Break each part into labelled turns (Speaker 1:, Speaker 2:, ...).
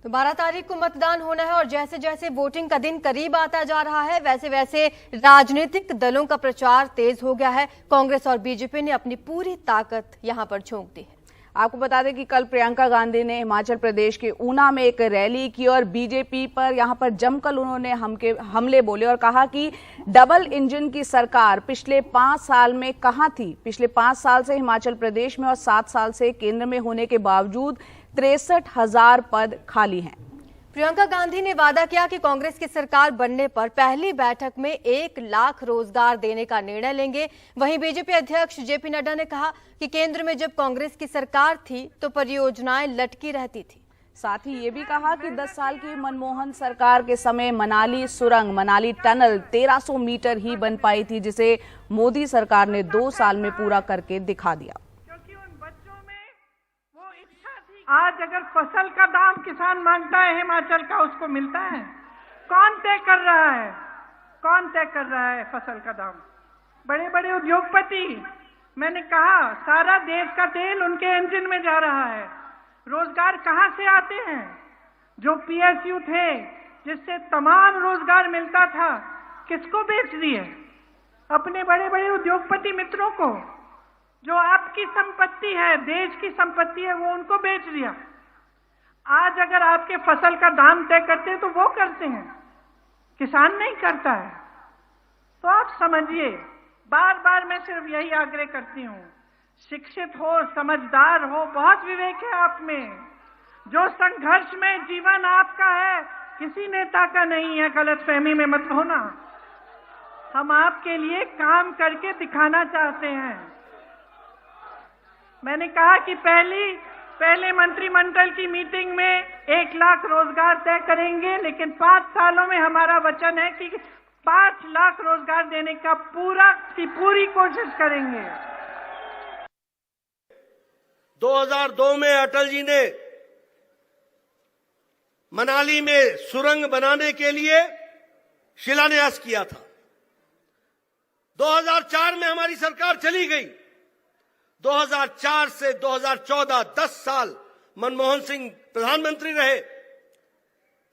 Speaker 1: तो 12 तारीख को मतदान होना है और जैसे जैसे वोटिंग का दिन करीब आता जा रहा है वैसे वैसे राजनीतिक दलों का प्रचार तेज हो गया है। कांग्रेस और बीजेपी ने अपनी पूरी ताकत यहां पर झोंक दी है।
Speaker 2: आपको बता दें कि कल प्रियंका गांधी ने हिमाचल प्रदेश के ऊना में एक रैली की और बीजेपी पर यहां पर जमकर उन्होंने हमले बोले और कहा कि डबल इंजन की सरकार पिछले 5 साल में कहां थी। पिछले 5 साल से हिमाचल प्रदेश में और 7 साल से केंद्र में होने के बावजूद 63,000 पद खाली हैं।
Speaker 1: प्रियंका गांधी ने वादा किया कि कांग्रेस की सरकार बनने पर पहली बैठक में 1 लाख रोजगार देने का निर्णय लेंगे। वहीं बीजेपी अध्यक्ष जेपी नड्डा ने कहा कि केंद्र में जब कांग्रेस की सरकार थी तो परियोजनाएं लटकी रहती थी।
Speaker 2: साथ ही ये भी कहा कि 10 साल की मनमोहन सरकार के समय मनाली सुरंग, मनाली टनल 1300 मीटर ही बन पाई थी, जिसे मोदी सरकार ने 2 साल में पूरा करके दिखा दिया।
Speaker 3: आज अगर फसल का दाम किसान मांगता है हिमाचल का, उसको मिलता है? कौन तय कर रहा है? कौन तय कर रहा है फसल का दाम? बड़े बड़े उद्योगपति। मैंने कहा सारा देश का तेल उनके इंजन में जा रहा है। रोजगार कहां से आते हैं? जो पीएसयू थे जिससे तमाम रोजगार मिलता था, किसको बेच दिए? अपने बड़े बड़े उद्योगपति मित्रों को। जो आपकी संपत्ति है, देश की संपत्ति है, वो उनको बेच दिया। आज अगर आपके फसल का दाम तय करते हैं तो वो करते हैं, किसान नहीं करता है। तो आप समझिए, बार बार मैं सिर्फ यही आग्रह करती हूँ, शिक्षित हो, समझदार हो, बहुत विवेक है आप में। जो संघर्ष में जीवन आपका है, किसी नेता का नहीं है, गलतफहमी में मत होना। हम आपके लिए काम करके दिखाना चाहते हैं। मैंने कहा कि पहले मंत्रिमंडल की मीटिंग में 1 लाख रोजगार तय करेंगे, लेकिन 5 सालों में हमारा वचन है कि 5 लाख रोजगार देने का पूरी कोशिश करेंगे।
Speaker 4: 2002 में अटल जी ने मनाली में सुरंग बनाने के लिए शिलान्यास किया था। 2004 में हमारी सरकार चली गई। 2004 से 2014 10 साल मनमोहन सिंह प्रधानमंत्री रहे।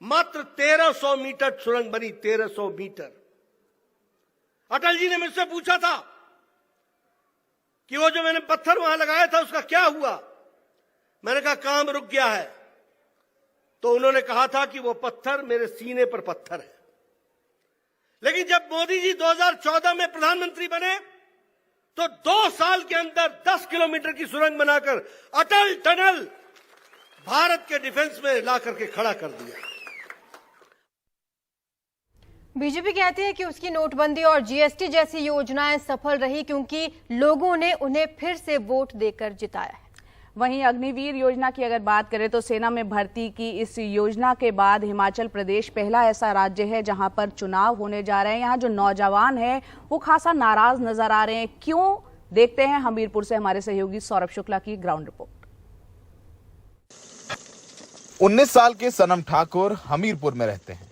Speaker 4: मात्र 1300 मीटर सुरंग बनी, 1300 मीटर। अटल जी ने मुझसे पूछा था कि वो जो मैंने पत्थर वहां लगाया था उसका क्या हुआ। मैंने कहा काम रुक गया है। तो उन्होंने कहा था कि वो पत्थर मेरे सीने पर पत्थर है। लेकिन जब मोदी जी 2014 में प्रधानमंत्री बने तो 2 साल के अंदर 10 किलोमीटर की सुरंग बनाकर अटल टनल भारत के डिफेंस में लाकर के खड़ा कर दिया।
Speaker 1: बीजेपी कहती है कि उसकी नोटबंदी और जीएसटी जैसी योजनाएं सफल रही क्योंकि लोगों ने उन्हें फिर से वोट देकर जिताया है।
Speaker 2: वहीं अग्निवीर योजना की अगर बात करें तो सेना में भर्ती की इस योजना के बाद हिमाचल प्रदेश पहला ऐसा राज्य है जहां पर चुनाव होने जा रहे हैं। यहां जो नौजवान हैं वो खासा नाराज नजर आ रहे हैं। क्यों, देखते हैं हमीरपुर से हमारे सहयोगी सौरभ शुक्ला की ग्राउंड रिपोर्ट।
Speaker 5: 19 साल के सनम ठाकुर हमीरपुर में रहते हैं।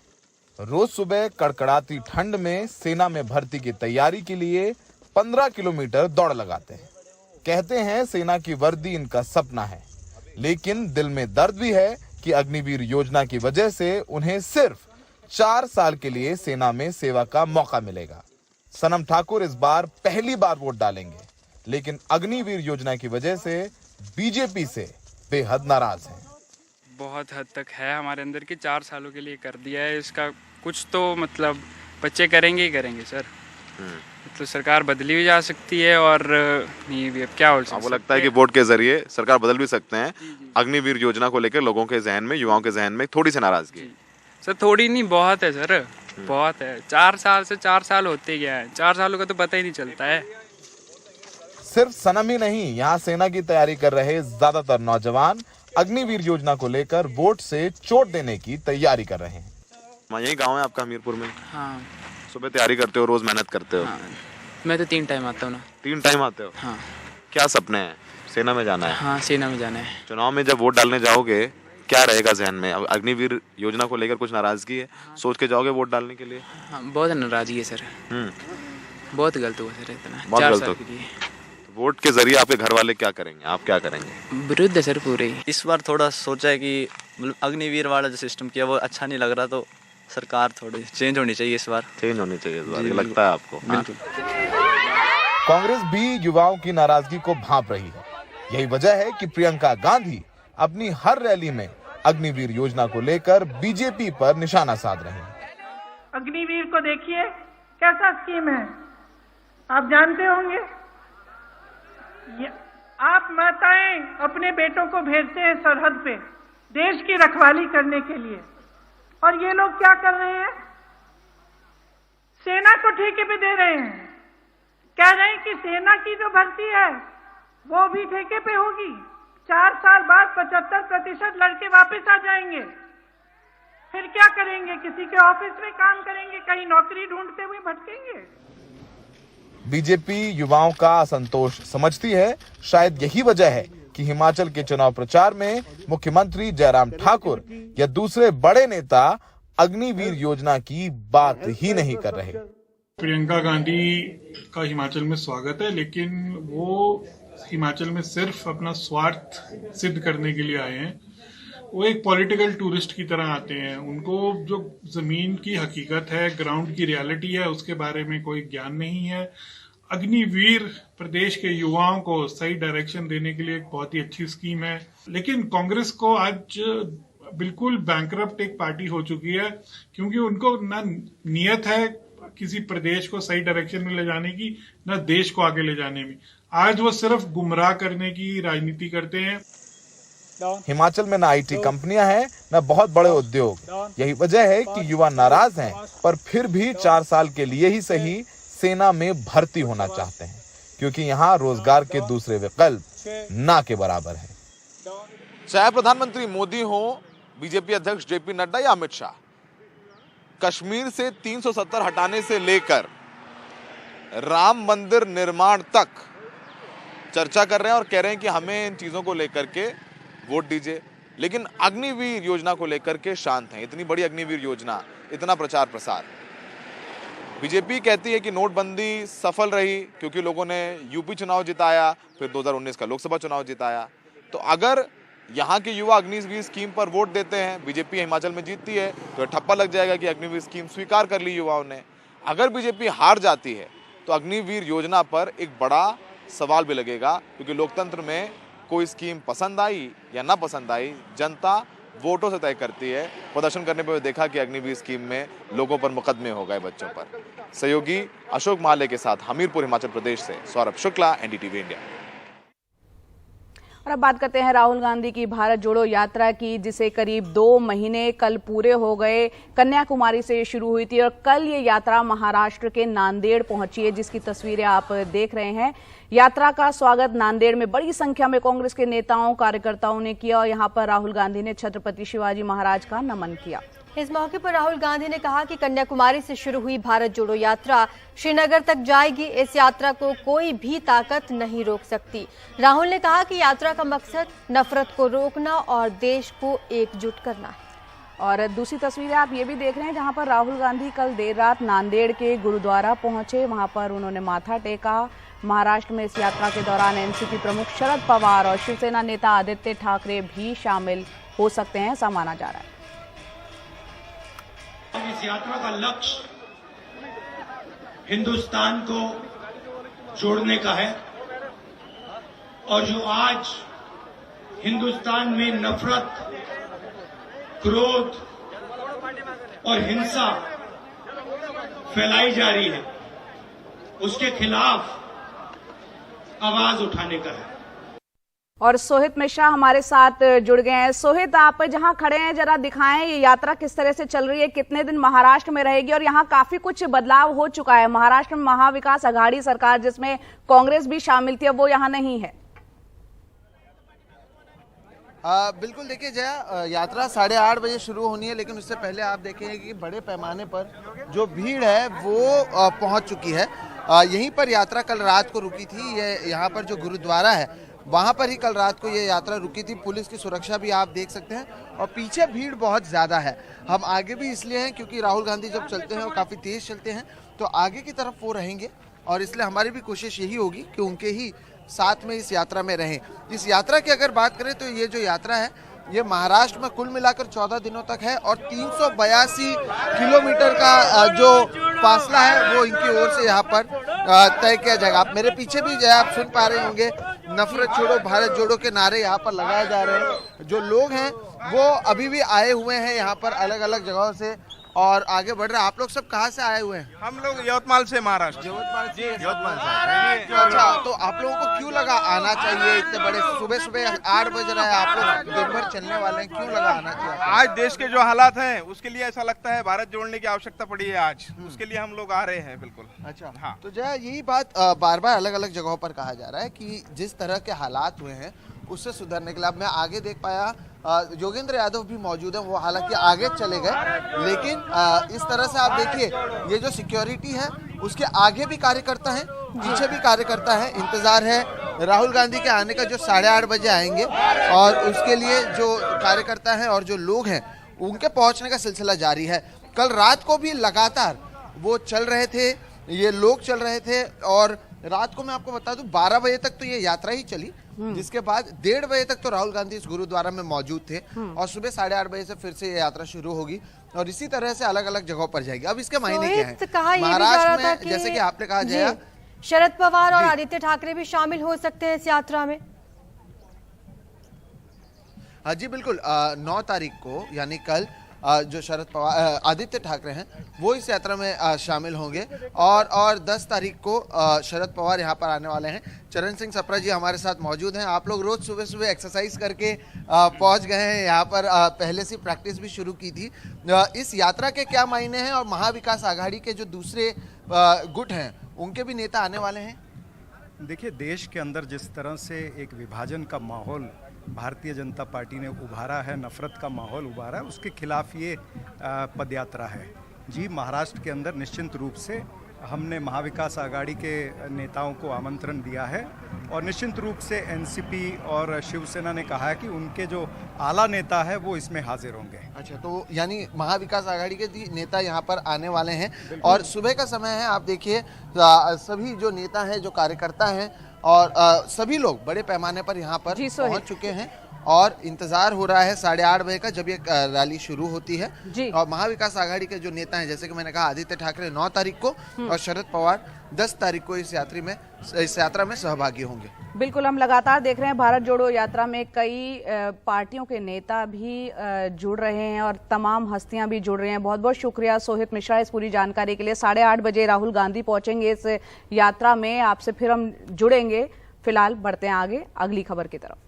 Speaker 5: रोज सुबह कड़कड़ाती ठंड में सेना में भर्ती की तैयारी के लिए 15 किलोमीटर दौड़ लगाते हैं। कहते हैं सेना की वर्दी इनका सपना है, लेकिन दिल में दर्द भी है कि अग्निवीर योजना की वजह से उन्हें सिर्फ 4 साल के लिए सेना में सेवा का मौका मिलेगा। सनम ठाकुर इस बार पहली बार वोट डालेंगे, लेकिन अग्निवीर योजना की वजह से बीजेपी से बेहद नाराज हैं।
Speaker 6: बहुत हद तक है हमारे अंदर कि 4 सालों के लिए कर दिया है। इसका कुछ तो मतलब बच्चे करेंगे ही करेंगे सर। तो सरकार बदली भी जा सकती है और नहीं भी, अब क्या हो सकता है।
Speaker 7: आपको लगता है कि वोट के जरिए सरकार बदल भी सकते हैं? अग्निवीर योजना को लेकर लोगों के जहन में, युवाओं के जहन में थोड़ी सी नाराजगी
Speaker 6: सर। थोड़ी नहीं, बहुत है सर, बहुत है। 4 साल से 4 साल होते गया है, 4 सालों का तो पता ही नहीं चलता है।
Speaker 5: सिर्फ सनम ही नहीं, यहाँ सेना की तैयारी कर रहे ज्यादातर नौजवान अग्निवीर योजना को लेकर वोट से चोट देने की तैयारी कर रहे हैं।
Speaker 7: यही गाँव है आपका हमीरपुर में?
Speaker 6: हाँ।
Speaker 7: सुबह तैयारी करते हो, रोज मेहनत करते हो?
Speaker 6: हाँ। मैं तो 3 टाइम आता हूँ ना।
Speaker 7: 3 टाइम आते हो?
Speaker 6: हाँ।
Speaker 7: क्या सपने हैं? सेना में जाना है?
Speaker 6: हाँ, सेना में जाना है।
Speaker 7: चुनाव में जब वोट डालने जाओगे क्या रहेगा जहन में? अग्निवीर योजना को लेकर कुछ नाराजगी है? सोच के जाओगे वोट डालने के लिए?
Speaker 6: हाँ, बहुत नाराजगी है सर। बहुत गलत हुआ सर इतना।
Speaker 7: बहुत गलत हो। वोट के जरिए आपके घर वाले क्या करेंगे, आप क्या करेंगे?
Speaker 6: विरुद्ध है सर पूरे।
Speaker 8: इस बार थोड़ा सोचा है कि मतलब अग्निवीर वाला जो सिस्टम किया वो अच्छा नहीं लग रहा, तो सरकार थोड़ी चेंज होनी चाहिए इस बार।
Speaker 7: चेंज होनी चाहिए इस बार, ये लगता है आपको?
Speaker 8: बिल्कुल।
Speaker 5: कांग्रेस भी युवाओं की नाराजगी को भांप रही है। यही वजह है कि प्रियंका गांधी अपनी हर रैली में अग्निवीर योजना को लेकर बीजेपी पर निशाना साध रहे हैं।
Speaker 3: अग्निवीर को देखिए कैसा स्कीम है, आप जानते होंगे। आप माताएं अपने बेटों को भेजते हैं सरहद पे देश की रखवाली करने के लिए, और ये लोग क्या कर रहे हैं? सेना को ठेके पे दे रहे हैं। कह रहे हैं कि सेना की जो भर्ती है वो भी ठेके पे होगी। 4 साल बाद 75% लड़के वापस आ जाएंगे। फिर क्या करेंगे? किसी के ऑफिस में काम करेंगे, कहीं नौकरी ढूंढते हुए भटकेंगे।
Speaker 5: बीजेपी युवाओं का असंतोष समझती है। शायद यही वजह है कि हिमाचल के चुनाव प्रचार में मुख्यमंत्री जयराम ठाकुर या दूसरे बड़े नेता अग्निवीर योजना की बात ही नहीं कर रहे।
Speaker 9: प्रियंका गांधी का हिमाचल में स्वागत है, लेकिन वो हिमाचल में सिर्फ अपना स्वार्थ सिद्ध करने के लिए आए हैं। वो एक पॉलिटिकल टूरिस्ट की तरह आते हैं। उनको जो जमीन की हकीकत है, ग्राउंड की रियलिटी है, उसके बारे में कोई ज्ञान नहीं है। अग्निवीर प्रदेश के युवाओं को सही डायरेक्शन देने के लिए एक बहुत ही अच्छी स्कीम है, लेकिन कांग्रेस को आज बिल्कुल बैंकरप्ट एक पार्टी हो चुकी है, क्योंकि उनको ना नियत है किसी प्रदेश को सही डायरेक्शन में ले जाने की, ना देश को आगे ले जाने में। आज वो सिर्फ गुमराह करने की राजनीति करते हैं।
Speaker 5: हिमाचल में न आईटी कंपनियां हैं, न बहुत बड़े उद्योग। यही वजह है कि युवा नाराज हैं, पर फिर भी 4 साल के लिए ही सही सेना में भर्ती होना चाहते हैं, क्योंकि यहाँ रोजगार के दूसरे विकल्प ना के बराबर है। चाहे प्रधानमंत्री मोदी हो, बीजेपी अध्यक्ष जेपी नड्डा या अमित शाह, कश्मीर से 370 हटाने से लेकर राम मंदिर निर्माण तक चर्चा कर रहे हैं और कह रहे हैं कि हमें इन चीजों को लेकर के वोट दीजिए, लेकिन अग्निवीर योजना को लेकर के शांत हैं। इतनी बड़ी अग्निवीर योजना, इतना प्रचार प्रसार। बीजेपी कहती है कि नोटबंदी सफल रही क्योंकि लोगों ने यूपी चुनाव जिताया, फिर 2019 का लोकसभा चुनाव जिताया। तो अगर यहाँ के युवा अग्निवीर स्कीम पर वोट देते हैं, बीजेपी हिमाचल में जीतती है, तो ठप्पा लग जाएगा कि अग्निवीर स्कीम स्वीकार कर ली युवाओं ने। अगर बीजेपी हार जाती है तो अग्निवीर योजना पर एक बड़ा सवाल भी लगेगा, क्योंकि लोकतंत्र में कोई स्कीम पसंद आई या ना पसंद आई, जनता वोटों से तय करती है। प्रदर्शन करने पर देखा कि अग्निवीर स्कीम में लोगों पर मुकदमे हो गए, बच्चों पर। सहयोगी अशोक माले के साथ हमीरपुर हिमाचल प्रदेश से सौरभ शुक्ला, एनडीटीवी इंडिया।
Speaker 2: और अब बात करते हैं राहुल गांधी की भारत जोड़ो यात्रा की, जिसे करीब 2 महीने कल पूरे हो गए। कन्याकुमारी से शुरू हुई थी और कल ये यात्रा महाराष्ट्र के नांदेड़ पहुंची है, जिसकी तस्वीरें आप देख रहे हैं। यात्रा का स्वागत नांदेड़ में बड़ी संख्या में कांग्रेस के नेताओं कार्यकर्ताओं ने किया और यहां पर राहुल गांधी ने छत्रपति शिवाजी महाराज का नमन किया।
Speaker 1: इस मौके पर राहुल गांधी ने कहा कि कन्याकुमारी से शुरू हुई भारत जोड़ो यात्रा श्रीनगर तक जाएगी। इस यात्रा को कोई भी ताकत नहीं रोक सकती। राहुल ने कहा कि यात्रा का मकसद नफरत को रोकना और देश को एकजुट करना है।
Speaker 2: और दूसरी तस्वीरें आप ये भी देख रहे हैं, जहां पर राहुल गांधी कल देर रात नांदेड़ के गुरुद्वारा पहुंचे। वहां पर उन्होंने माथा टेका। महाराष्ट्र में इस यात्रा के दौरान एनसीपी प्रमुख शरद पवार और शिवसेना नेता आदित्य ठाकरे भी शामिल हो सकते हैं, ऐसा माना जा रहा है।
Speaker 10: इस यात्रा का लक्ष्य हिंदुस्तान को जोड़ने का है, और जो आज हिंदुस्तान में नफरत, क्रोध और हिंसा फैलाई जा रही है, उसके खिलाफ आवाज उठाने का है।
Speaker 2: और सोहित मिश्रा हमारे साथ जुड़ गए हैं। सोहित, आप जहां खड़े हैं जरा दिखाएं ये यात्रा किस तरह से चल रही है, कितने दिन महाराष्ट्र में रहेगी, और यहां काफी कुछ बदलाव हो चुका है। महाराष्ट्र में महाविकास आघाड़ी सरकार जिसमें कांग्रेस भी शामिल थी, अब वो यहां नहीं है।
Speaker 11: बिल्कुल, देखिए जया, यात्रा 8:30 बजे शुरू होनी है, लेकिन उससे पहले आप देखेंगे कि बड़े पैमाने पर जो भीड़ है वो पहुंच चुकी है। यहीं पर यात्रा कल रात को रुकी थी। यहाँ पर जो गुरुद्वारा है वहाँ पर ही कल रात को ये यात्रा रुकी थी। पुलिस की सुरक्षा भी आप देख सकते हैं, और पीछे भीड़ बहुत ज़्यादा है। हम आगे भी इसलिए हैं क्योंकि राहुल गांधी जब चलते हैं वो काफ़ी तेज़ चलते हैं, तो आगे की तरफ वो रहेंगे, और इसलिए हमारी भी कोशिश यही होगी कि उनके ही साथ में इस यात्रा में रहें। इस यात्रा की अगर बात करें तो ये जो यात्रा है ये महाराष्ट्र में कुल मिलाकर 14 दिनों तक है और 382 किलोमीटर का जो फासला है वो इनकी ओर से यहाँ पर तय किया जाएगा। आप मेरे पीछे भी जो है आप सुन पा रहे होंगे, नफरत छोड़ो भारत जोड़ो के नारे यहाँ पर लगाए जा रहे हैं। जो लोग हैं वो अभी भी आए हुए हैं यहाँ पर अलग अलग जगहों से और आगे बढ़ रहे हैं। आप लोग सब कहाँ से आए हुए हैं?
Speaker 12: हम लोग यवतमाल से, महाराष्ट्र।
Speaker 11: यवतमाल से। अच्छा, तो आप लोगों को क्यों लगा आना चाहिए? इतने बड़े सुबह सुबह 8 बज रहा है, आप लोग दिन भर चलने वाले हैं, क्यों लगा आना चाहिए?
Speaker 12: आज देश के जो हालात हैं उसके लिए ऐसा लगता है भारत जोड़ने की आवश्यकता पड़ी है आज, उसके लिए हम लोग आ रहे हैं। बिल्कुल।
Speaker 11: अच्छा,
Speaker 12: हाँ।
Speaker 11: तो जो है यही बात बार बार अलग अलग जगहों पर कहा जा रहा है कि जिस तरह के हालात हुए हैं उससे सुधरने के लिए। अब मैं आगे देख पाया योगेंद्र यादव भी मौजूद है, वो हालांकि आगे चले गए, लेकिन इस तरह से आप देखिए ये जो सिक्योरिटी है उसके आगे भी कार्यकर्ता हैं, पीछे भी कार्यकर्ता हैं। इंतजार है राहुल गांधी के आने का जो 8:30 बजे आएंगे और उसके लिए जो कार्यकर्ता हैं और जो लोग हैं उनके पहुंचने का सिलसिला जारी है। कल रात को भी लगातार वो चल रहे थे, ये लोग चल रहे थे और रात को मैं आपको बता दूं 12 बजे तक तो ये यात्रा ही चली, जिसके बाद 1:30 बजे तक तो राहुल गांधी इस गुरुद्वारा में मौजूद थे और सुबह 8:30 बजे से फिर से ये यात्रा शुरू होगी और इसी तरह से अलग अलग जगहों पर जाएगी। अब इसके मायने क्या है? महाराष्ट्र में जैसे कि आपने कहा जया,
Speaker 1: शरद पवार और आदित्य ठाकरे भी शामिल हो सकते हैं इस यात्रा में।
Speaker 11: हाँ जी बिल्कुल, 9 तारीख को यानी कल जो शरद पवार आदित्य ठाकरे हैं वो इस यात्रा में शामिल होंगे और 10 तारीख को शरद पवार यहाँ पर आने वाले हैं। चरण सिंह सप्रा जी हमारे साथ मौजूद हैं। आप लोग रोज सुबह सुबह एक्सरसाइज करके पहुँच गए हैं यहाँ पर, पहले से प्रैक्टिस भी शुरू की थी। इस यात्रा के क्या मायने हैं और महाविकास आघाड़ी के जो दूसरे गुट हैं उनके भी नेता आने वाले हैं?
Speaker 13: देखिए, देश के अंदर जिस तरह से एक विभाजन का माहौल भारतीय जनता पार्टी ने उभारा है, नफरत का माहौल उभारा है, उसके खिलाफ ये पदयात्रा है। जी, महाराष्ट्र के अंदर निश्चित रूप से हमने महाविकास आघाड़ी के नेताओं को आमंत्रण दिया है और निश्चित रूप से एनसीपी और शिवसेना ने कहा है कि उनके जो आला नेता है वो इसमें हाजिर होंगे।
Speaker 11: अच्छा, तो यानी महाविकास आघाड़ी के नेता यहाँ पर आने वाले हैं और सुबह का समय है। आप देखिए सभी जो नेता हैं, जो कार्यकर्ता हैं और सभी लोग बड़े पैमाने पर यहाँ पर पहुँच चुके हैं और इंतजार हो रहा है 8:30 बजे का जब ये रैली शुरू होती है। और महाविकास आघाड़ी के जो नेता हैं, जैसे कि मैंने कहा, आदित्य ठाकरे 9 तारीख को और शरद पवार 10 तारीख को इस यात्रा में सहभागी होंगे।
Speaker 2: बिल्कुल, हम लगातार देख रहे हैं भारत जोड़ो यात्रा में कई पार्टियों के नेता भी जुड़ रहे हैं और तमाम हस्तियां भी जुड़ रही हैं। बहुत बहुत शुक्रिया सोहित मिश्रा इस पूरी जानकारी के लिए। 8:30 बजे राहुल गांधी पहुंचेंगे इस यात्रा में, आपसे फिर हम जुड़ेंगे। फिलहाल बढ़ते हैं आगे अगली खबर की तरफ।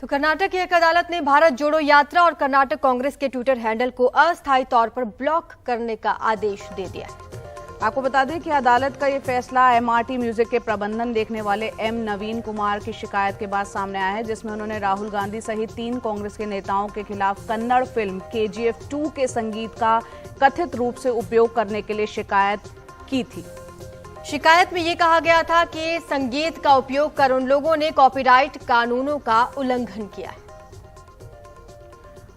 Speaker 1: तो कर्नाटक की एक अदालत ने भारत जोड़ो यात्रा और कर्नाटक कांग्रेस के ट्विटर हैंडल को अस्थायी तौर पर ब्लॉक करने का आदेश दे दिया है।
Speaker 2: आपको बता दें कि अदालत का ये फैसला एमआरटी म्यूजिक के प्रबंधन देखने वाले एम नवीन कुमार की शिकायत के बाद सामने आया है, जिसमें उन्होंने राहुल गांधी सहित 3 कांग्रेस के नेताओं के खिलाफ कन्नड़ फिल्म KGF 2 के संगीत का कथित रूप से उपयोग करने के लिए शिकायत की थी।
Speaker 1: शिकायत में ये कहा गया था कि संगीत का उपयोग कर उन लोगों ने कॉपीराइट कानूनों का उल्लंघन किया है।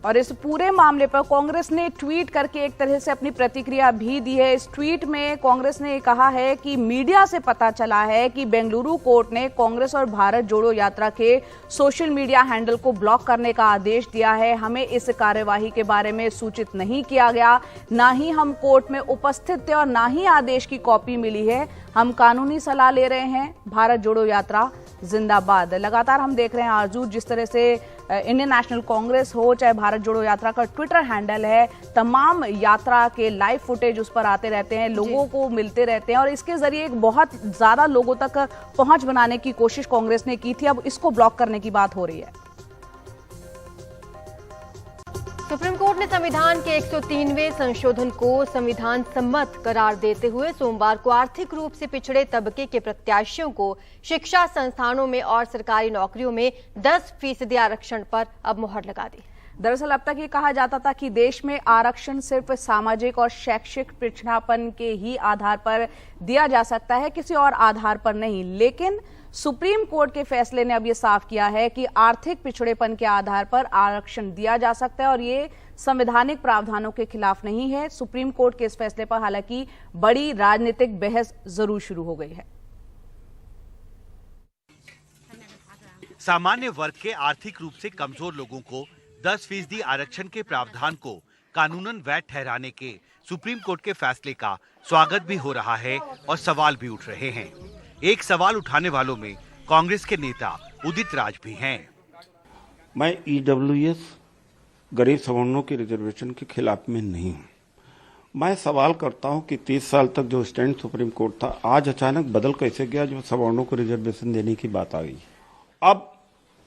Speaker 2: और इस पूरे मामले पर कांग्रेस ने ट्वीट करके एक तरह से अपनी प्रतिक्रिया भी दी है। इस ट्वीट में कांग्रेस ने कहा है कि मीडिया से पता चला है कि बेंगलुरु कोर्ट ने कांग्रेस और भारत जोड़ो यात्रा के सोशल मीडिया हैंडल को ब्लॉक करने का आदेश दिया है। हमें इस कार्यवाही के बारे में सूचित नहीं किया गया, ना ही हम कोर्ट में उपस्थित थे और ना ही आदेश की कॉपी मिली है। हम कानूनी सलाह ले रहे हैं। भारत जोड़ो यात्रा जिंदाबाद। लगातार हम देख रहे हैं आरजू, जिस तरह से इंडियन नेशनल कांग्रेस हो चाहे भारत जोड़ो यात्रा का ट्विटर हैंडल है, तमाम यात्रा के लाइव फुटेज उस पर आते रहते हैं, लोगों को मिलते रहते हैं और इसके जरिए एक बहुत ज्यादा लोगों तक पहुंच बनाने की कोशिश कांग्रेस ने की थी। अब इसको ब्लॉक करने की बात हो रही है।
Speaker 1: सुप्रीम कोर्ट ने संविधान के 103वें संशोधन को संविधान सम्मत करार देते हुए सोमवार को आर्थिक रूप से पिछड़े तबके के प्रत्याशियों को शिक्षा संस्थानों में और सरकारी नौकरियों में 10% आरक्षण पर अब मुहर लगा दी।
Speaker 2: दरअसल अब तक ये कहा जाता था कि देश में आरक्षण सिर्फ सामाजिक और शैक्षिक पिछड़ापन के ही आधार पर दिया जा सकता है, किसी और आधार पर नहीं। लेकिन सुप्रीम कोर्ट के फैसले ने अब ये साफ किया है कि आर्थिक पिछड़ेपन के आधार पर आरक्षण दिया जा सकता है और ये संवैधानिक प्रावधानों के खिलाफ नहीं है। सुप्रीम कोर्ट के इस फैसले पर हालांकि बड़ी राजनीतिक बहस जरूर शुरू हो गई है।
Speaker 14: सामान्य वर्ग के आर्थिक रूप से कमजोर लोगों को 10% आरक्षण के प्रावधान को कानूनन वैध ठहराने के सुप्रीम कोर्ट के फैसले का स्वागत भी हो रहा है और सवाल भी उठ रहे हैं। एक सवाल उठाने वालों में कांग्रेस के नेता उदित राज भी हैं।
Speaker 15: मैं EWS गरीब सवर्णों के रिजर्वेशन के खिलाफ में नहीं हूँ। मैं सवाल करता हूँ कि 30 साल तक जो स्टैंड सुप्रीम कोर्ट था, आज अचानक बदल कैसे गया जो सवर्णों को रिजर्वेशन देने की बात आ गई। अब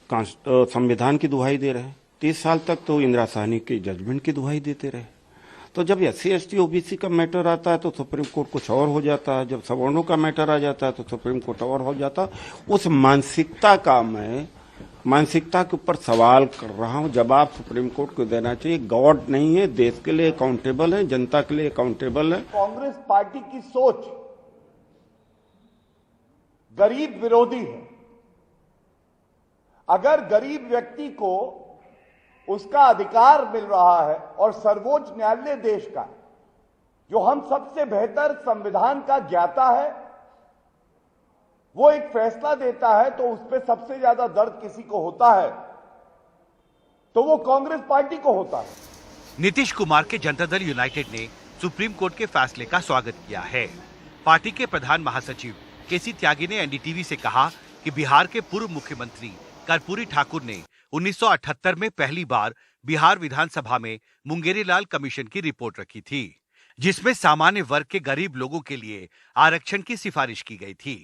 Speaker 15: संविधान की दुहाई दे रहे हैं। 30 साल तक तो इंदिरा साहनी के जजमेंट की दुहाई देते रहे। तो जब SC ST OBC का मैटर आता है तो सुप्रीम कोर्ट कुछ और हो जाता है, जब सवर्णों का मैटर आ जाता है तो सुप्रीम कोर्ट और हो जाता है। उस मानसिकता के ऊपर सवाल कर रहा हूं। जवाब सुप्रीम कोर्ट को देना चाहिए। गॉड नहीं है, देश के लिए अकाउंटेबल है, जनता के लिए अकाउंटेबल है।
Speaker 16: कांग्रेस पार्टी की सोच गरीब विरोधी है। अगर गरीब व्यक्ति को उसका अधिकार मिल रहा है और सर्वोच्च न्यायालय देश का, जो हम सबसे बेहतर संविधान का ज्ञाता है, वो एक फैसला देता है तो उस पर सबसे ज्यादा दर्द किसी को होता है तो वो कांग्रेस पार्टी को होता है।
Speaker 14: नीतीश कुमार के जनता दल यूनाइटेड ने सुप्रीम कोर्ट के फैसले का स्वागत किया है। पार्टी के प्रधान महासचिव KC त्यागी ने NDTV से कहा कि बिहार के पूर्व मुख्यमंत्री कर्पूरी ठाकुर ने 1978 में पहली बार बिहार विधानसभा में मुंगेरी लाल कमीशन की रिपोर्ट रखी थी, जिसमें सामान्य वर्ग के गरीब लोगों के लिए आरक्षण की सिफारिश की गई थी।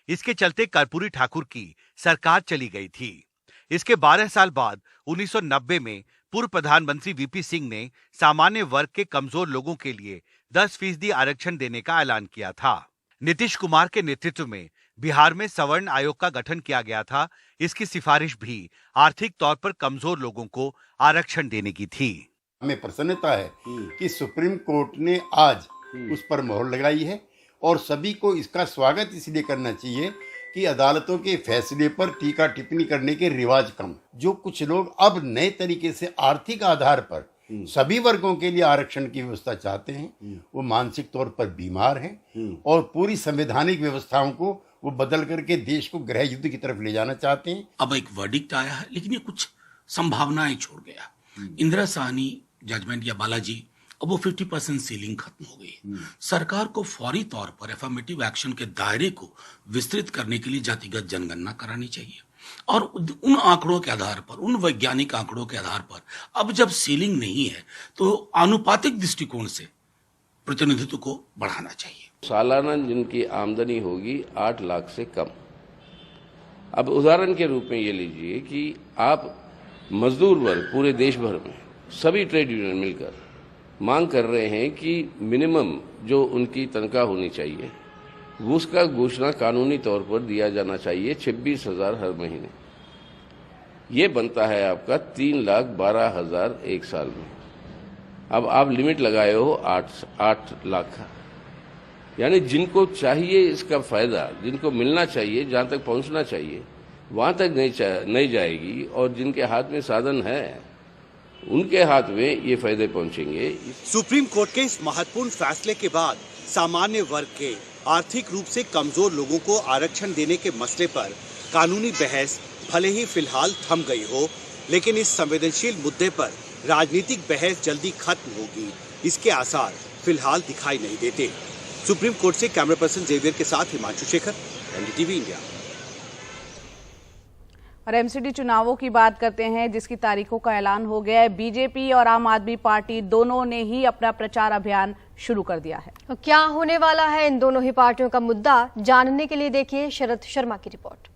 Speaker 14: इसके चलते कर्पूरी ठाकुर की सरकार चली गई थी। इसके 12 साल बाद 1990 में पूर्व प्रधानमंत्री VP सिंह ने सामान्य वर्ग के कमजोर लोगों के लिए 10% आरक्षण देने का ऐलान किया था। नीतीश कुमार के नेतृत्व में बिहार में सवर्ण आयोग का गठन किया गया था। इसकी सिफारिश भी आर्थिक तौर पर कमजोर लोगों को आरक्षण देने की थी।
Speaker 17: हमें प्रसन्नता है कि सुप्रीम कोर्ट ने आज उस पर मोहर लगाई है और सभी को इसका स्वागत इसलिए करना चाहिए कि अदालतों के फैसले पर टीका टिप्पणी करने के रिवाज कम। जो कुछ लोग अब नए तरीके से आर्थिक आधार पर सभी वर्गों के लिए आरक्षण की व्यवस्था चाहते हैं, वो मानसिक तौर पर बीमार हैं और पूरी संवैधानिक व्यवस्थाओं को वो बदल करके देश को गृह युद्ध की तरफ ले जाना चाहते हैं।
Speaker 18: अब एक वर्डिक्ट आया है, लेकिन ये कुछ संभावनाएं छोड़ गया। इंदिरा साहनी जजमेंट या बालाजी, अब वो 50% सीलिंग खत्म हो गई। सरकार को फौरी तौर पर एफर्मेटिव एक्शन के दायरे को विस्तृत करने के लिए जातिगत जनगणना करानी चाहिए और उन आंकड़ों के आधार पर, उन वैज्ञानिक आंकड़ों के आधार पर अब जब सीलिंग नहीं है तो आनुपातिक दृष्टिकोण से प्रतिनिधित्व को बढ़ाना चाहिए।
Speaker 19: सालाना जिनकी आमदनी होगी 8 लाख से कम। अब उदाहरण के रूप में ये लीजिए कि आप मजदूर वर्ग पूरे देश भर में सभी ट्रेड यूनियन मिलकर मांग कर रहे हैं कि मिनिमम जो उनकी तनख्वाह होनी चाहिए उसका घोषणा कानूनी तौर पर दिया जाना चाहिए 26,000 हर महीने। ये बनता है आपका 3,12,000 एक साल में। अब आप लिमिट लगाए हो 8 लाख का, यानी जिनको चाहिए इसका फायदा, जिनको मिलना चाहिए, जहां तक पहुंचना चाहिए वहां तक नहीं जाएगी और जिनके हाथ में साधन है उनके हाथ में ये फायदे पहुंचेंगे।
Speaker 14: सुप्रीम कोर्ट के इस महत्वपूर्ण फैसले के बाद सामान्य वर्ग के आर्थिक रूप से कमजोर लोगों को आरक्षण देने के मसले पर कानूनी बहस भले ही फिलहाल थम गई हो, लेकिन इस संवेदनशील मुद्दे पर राजनीतिक बहस जल्दी खत्म होगी, इसके आसार फिलहाल दिखाई नहीं देते। सुप्रीम कोर्ट से कैमरा पर्सन जेवियर के साथ हिमांशु शेखर, NDTV इंडिया।
Speaker 2: और MCD चुनावों की बात करते हैं, जिसकी तारीखों का ऐलान हो गया है। बीजेपी और आम आदमी पार्टी दोनों ने ही अपना प्रचार अभियान शुरू कर दिया है।
Speaker 1: तो क्या होने वाला है इन दोनों ही पार्टियों का मुद्दा, जानने के लिए देखिए शरद शर्मा की रिपोर्ट।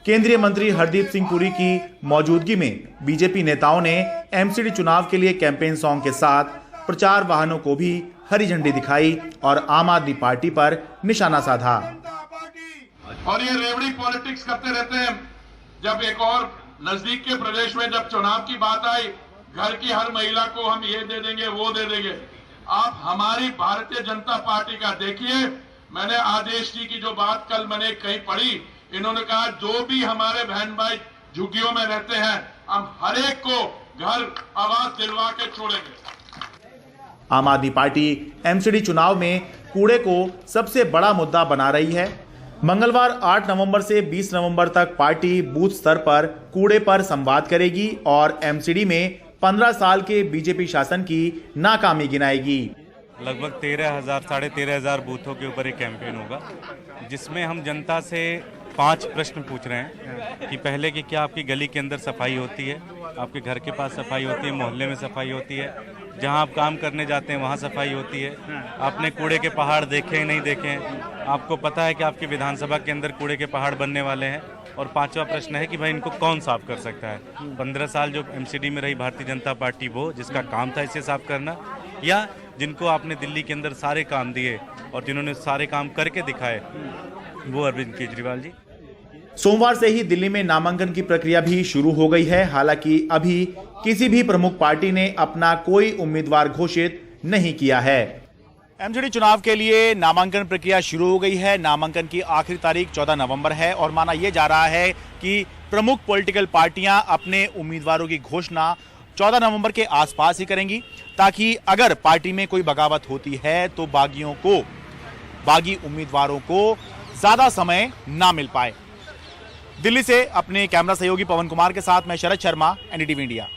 Speaker 20: केंद्रीय मंत्री हरदीप सिंह पुरी की मौजूदगी में बीजेपी नेताओं ने MCD चुनाव के लिए कैंपेन सॉन्ग के साथ प्रचार वाहनों को भी हरी झंडी दिखाई और आम आदमी पार्टी पर निशाना साधा।
Speaker 21: और ये रेवड़ी पॉलिटिक्स करते रहते हैं। जब एक और नजदीक के प्रदेश में जब चुनाव की बात आई, घर की हर महिला को हम ये दे देंगे, वो दे देंगे। आप हमारी भारतीय जनता पार्टी का देखिए। मैंने आदेश जी की जो बात कल मैंने कहीं पढ़ी, इन्होंने कहा जो भी हमारे बहन भाई झुग्गियों में रहते हैं, हम हर एक को घर आवास दिलवा के छोड़ेंगे।
Speaker 20: आम आदमी पार्टी MCD चुनाव में कूड़े को सबसे बड़ा मुद्दा बना रही है। मंगलवार 8 नवंबर से 20 नवंबर तक पार्टी बूथ स्तर पर कूड़े पर संवाद करेगी और एमसीडी में 15 साल के बीजेपी शासन की नाकामी गिनाएगी।
Speaker 4: लगभग 13,000 साढ़े 13,000 बूथों के ऊपर एक कैंपेन होगा, जिसमें हम जनता से 5 प्रश्न पूछ रहे हैं कि पहले कि क्या आपकी गली के अंदर सफाई होती है, आपके घर के पास सफाई होती है, मोहल्ले में सफाई होती है, जहां आप काम करने जाते हैं वहां सफाई होती है, आपने कूड़े के पहाड़ देखे हैं नहीं देखे हैं, आपको पता है कि आपकी विधानसभा के अंदर कूड़े के पहाड़ बनने वाले हैं, और 5वां प्रश्न है कि भाई इनको कौन साफ कर सकता है। 15 साल जो एमसीडी में रही भारतीय जनता पार्टी, वो जिसका काम था इसे साफ करना, या जिनको आपने दिल्ली के अंदर सारे काम दिए और जिन्होंने सारे काम करके दिखाए, वो अरविंद केजरीवाल जी।
Speaker 20: सोमवार से ही दिल्ली में नामांकन की प्रक्रिया भी शुरू हो गई है। हालांकि अभी किसी भी प्रमुख पार्टी ने अपना कोई उम्मीदवार घोषित नहीं किया है। एमसीडी चुनाव के लिए नामांकन प्रक्रिया शुरू हो गई है। नामांकन की आखिरी तारीख 14 नवंबर है और माना यह जा रहा है कि प्रमुख पॉलिटिकल पार्टियां अपने उम्मीदवारों की घोषणा 14 नवंबर के आसपास ही करेंगी, ताकि अगर पार्टी में कोई बगावत होती है तो बागी उम्मीदवारों को ज्यादा समय ना मिल पाए। दिल्ली से अपने कैमरा सहयोगी पवन कुमार के साथ मैं शरद शर्मा, एनडीटीवी इंडिया।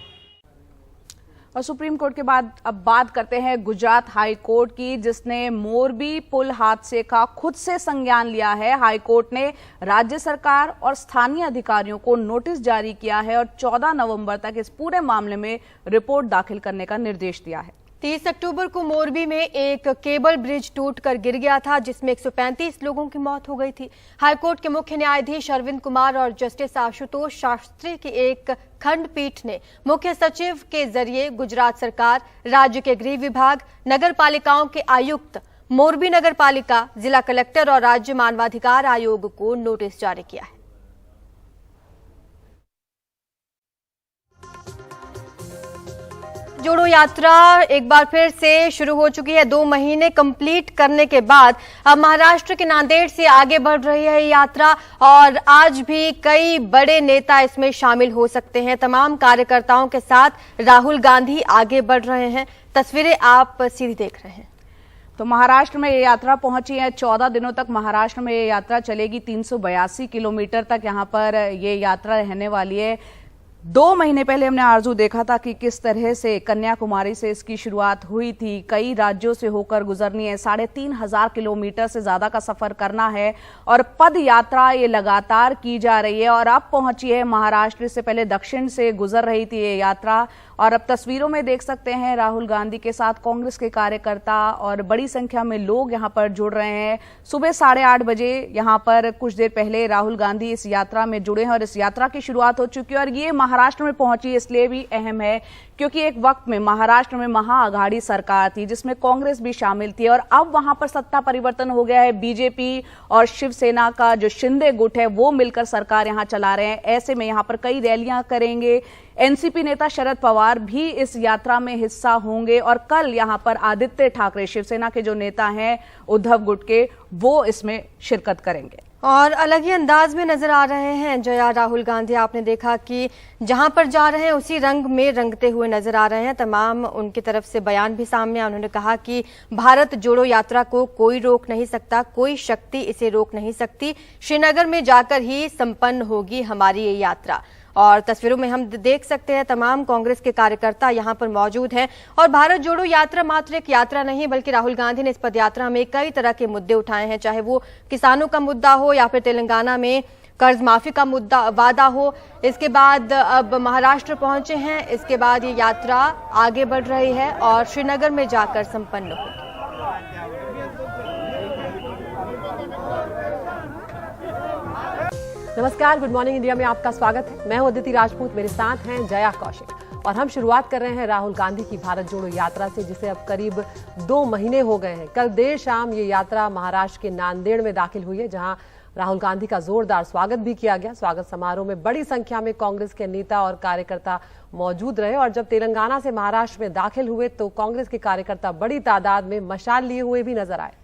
Speaker 2: और सुप्रीम कोर्ट के बाद अब बात करते हैं गुजरात हाई कोर्ट की, जिसने मोरबी पुल हादसे का खुद से संज्ञान लिया है। हाई कोर्ट ने राज्य सरकार और स्थानीय अधिकारियों को नोटिस जारी किया है और 14 नवंबर तक इस पूरे मामले में रिपोर्ट दाखिल करने का निर्देश दिया है।
Speaker 1: 30 अक्टूबर को मोरबी में एक केबल ब्रिज टूटकर गिर गया था, जिसमें 135 लोगों की मौत हो गई थी। हाईकोर्ट के मुख्य न्यायाधीश अरविंद कुमार और जस्टिस आशुतोष शास्त्री की एक खंडपीठ ने मुख्य सचिव के जरिए गुजरात सरकार, राज्य के गृह विभाग, नगर पालिकाओं के आयुक्त, मोरबी नगर पालिका, जिला कलेक्टर और राज्य मानवाधिकार आयोग को नोटिस जारी किया है। जोड़ो यात्रा एक बार फिर से शुरू हो चुकी है। 2 महीने कंप्लीट करने के बाद अब महाराष्ट्र के नांदेड़ से आगे बढ़ रही है यात्रा और आज भी कई बड़े नेता इसमें शामिल हो सकते हैं। तमाम कार्यकर्ताओं के साथ राहुल गांधी आगे बढ़ रहे हैं। तस्वीरें आप सीधी देख रहे हैं।
Speaker 2: तो महाराष्ट्र में ये यात्रा पहुंची है। 14 दिनों तक महाराष्ट्र में ये यात्रा चलेगी। 382 किलोमीटर तक यहाँ पर ये यात्रा रहने वाली है। 2 महीने पहले हमने आरजू देखा था कि किस तरह से कन्याकुमारी से इसकी शुरुआत हुई थी। कई राज्यों से होकर गुजरनी है, 3,500 किलोमीटर से ज्यादा का सफर करना है और पद यात्रा ये लगातार की जा रही है और अब पहुंची है महाराष्ट्र। से पहले दक्षिण से गुजर रही थी ये यात्रा और अब तस्वीरों में देख सकते हैं राहुल गांधी के साथ कांग्रेस के कार्यकर्ता और बड़ी संख्या में लोग यहां पर जुड़ रहे हैं। सुबह 8:30 बजे यहां पर कुछ देर पहले राहुल गांधी इस यात्रा में जुड़े हैं और इस यात्रा की शुरुआत हो चुकी है और ये महाराष्ट्र में पहुंची इसलिए भी अहम है क्योंकि एक वक्त में महाराष्ट्र में महाआघाड़ी सरकार थी जिसमें कांग्रेस भी शामिल थी और अब वहां पर सत्ता परिवर्तन हो गया है। बीजेपी और शिवसेना का जो शिंदे गुट है वो मिलकर सरकार यहां चला रहे हैं। ऐसे में यहां पर कई रैलियां करेंगे। एनसीपी नेता शरद पवार भी इस यात्रा में हिस्सा होंगे और कल यहां पर आदित्य ठाकरे, शिवसेना के जो नेता हैं उद्धव गुट के, वो इसमें शिरकत करेंगे
Speaker 1: और अलग ही अंदाज में नजर आ रहे हैं। जया, राहुल गांधी आपने देखा कि जहां पर जा रहे हैं उसी रंग में रंगते हुए नजर आ रहे हैं। तमाम उनकी तरफ से बयान भी सामने आए। उन्होंने कहा कि भारत जोड़ो यात्रा को कोई रोक नहीं सकता, कोई शक्ति इसे रोक नहीं सकती। श्रीनगर में जाकर ही संपन्न होगी हमारी ये यात्रा। और तस्वीरों में हम देख सकते हैं तमाम कांग्रेस के कार्यकर्ता यहां पर मौजूद हैं और भारत जोड़ो यात्रा मात्र एक यात्रा नहीं बल्कि राहुल गांधी ने इस पदयात्रा में कई तरह के मुद्दे उठाए हैं, चाहे वो किसानों का मुद्दा हो या फिर तेलंगाना में कर्ज माफी का मुद्दा वादा हो। इसके बाद अब महाराष्ट्र पहुंचे हैं। इसके बाद ये यात्रा आगे बढ़ रही है और श्रीनगर में जाकर संपन्न होगी।
Speaker 22: नमस्कार, गुड मॉर्निंग इंडिया में आपका स्वागत है। मैं हूं अदिति राजपूत, मेरे साथ हैं जया कौशिक और हम शुरुआत कर रहे हैं राहुल गांधी की भारत जोड़ो यात्रा से, जिसे अब करीब 2 महीने हो गए हैं। कल देर शाम ये यात्रा महाराष्ट्र के नांदेड़ में दाखिल हुई है, जहां राहुल गांधी का जोरदार स्वागत भी किया गया। स्वागत समारोह में बड़ी संख्या में कांग्रेस के नेता और कार्यकर्ता मौजूद रहे और जब तेलंगाना से महाराष्ट्र में दाखिल हुए तो कांग्रेस के कार्यकर्ता बड़ी तादाद में मशाल लिए हुए भी नजर आए।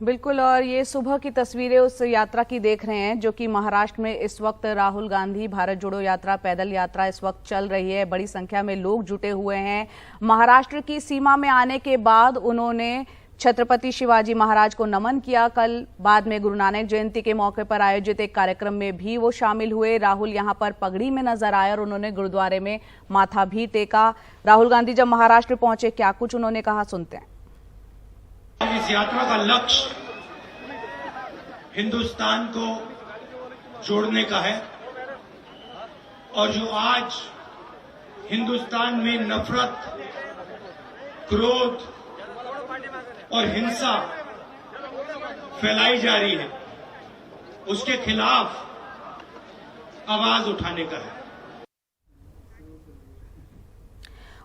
Speaker 2: बिल्कुल, और ये सुबह की तस्वीरें उस यात्रा की देख रहे हैं जो कि महाराष्ट्र में इस वक्त राहुल गांधी भारत जोड़ो यात्रा, पैदल यात्रा इस वक्त चल रही है। बड़ी संख्या में लोग जुटे हुए हैं। महाराष्ट्र की सीमा में आने के बाद उन्होंने छत्रपति शिवाजी महाराज को नमन किया। कल बाद में गुरु नानक जयंती के मौके पर आयोजित एक कार्यक्रम में भी वो शामिल हुए। राहुल यहां पर पगड़ी में नजर आए और उन्होंने गुरुद्वारे में माथा भी टेका। राहुल गांधी जब महाराष्ट्र पहुंचे, क्या कुछ उन्होंने कहा, सुनते हैं।
Speaker 10: इस यात्रा का लक्ष्य हिंदुस्तान को जोड़ने का है और जो आज हिंदुस्तान में नफरत, क्रोध और हिंसा फैलाई जा रही है, उसके खिलाफ आवाज उठाने का है।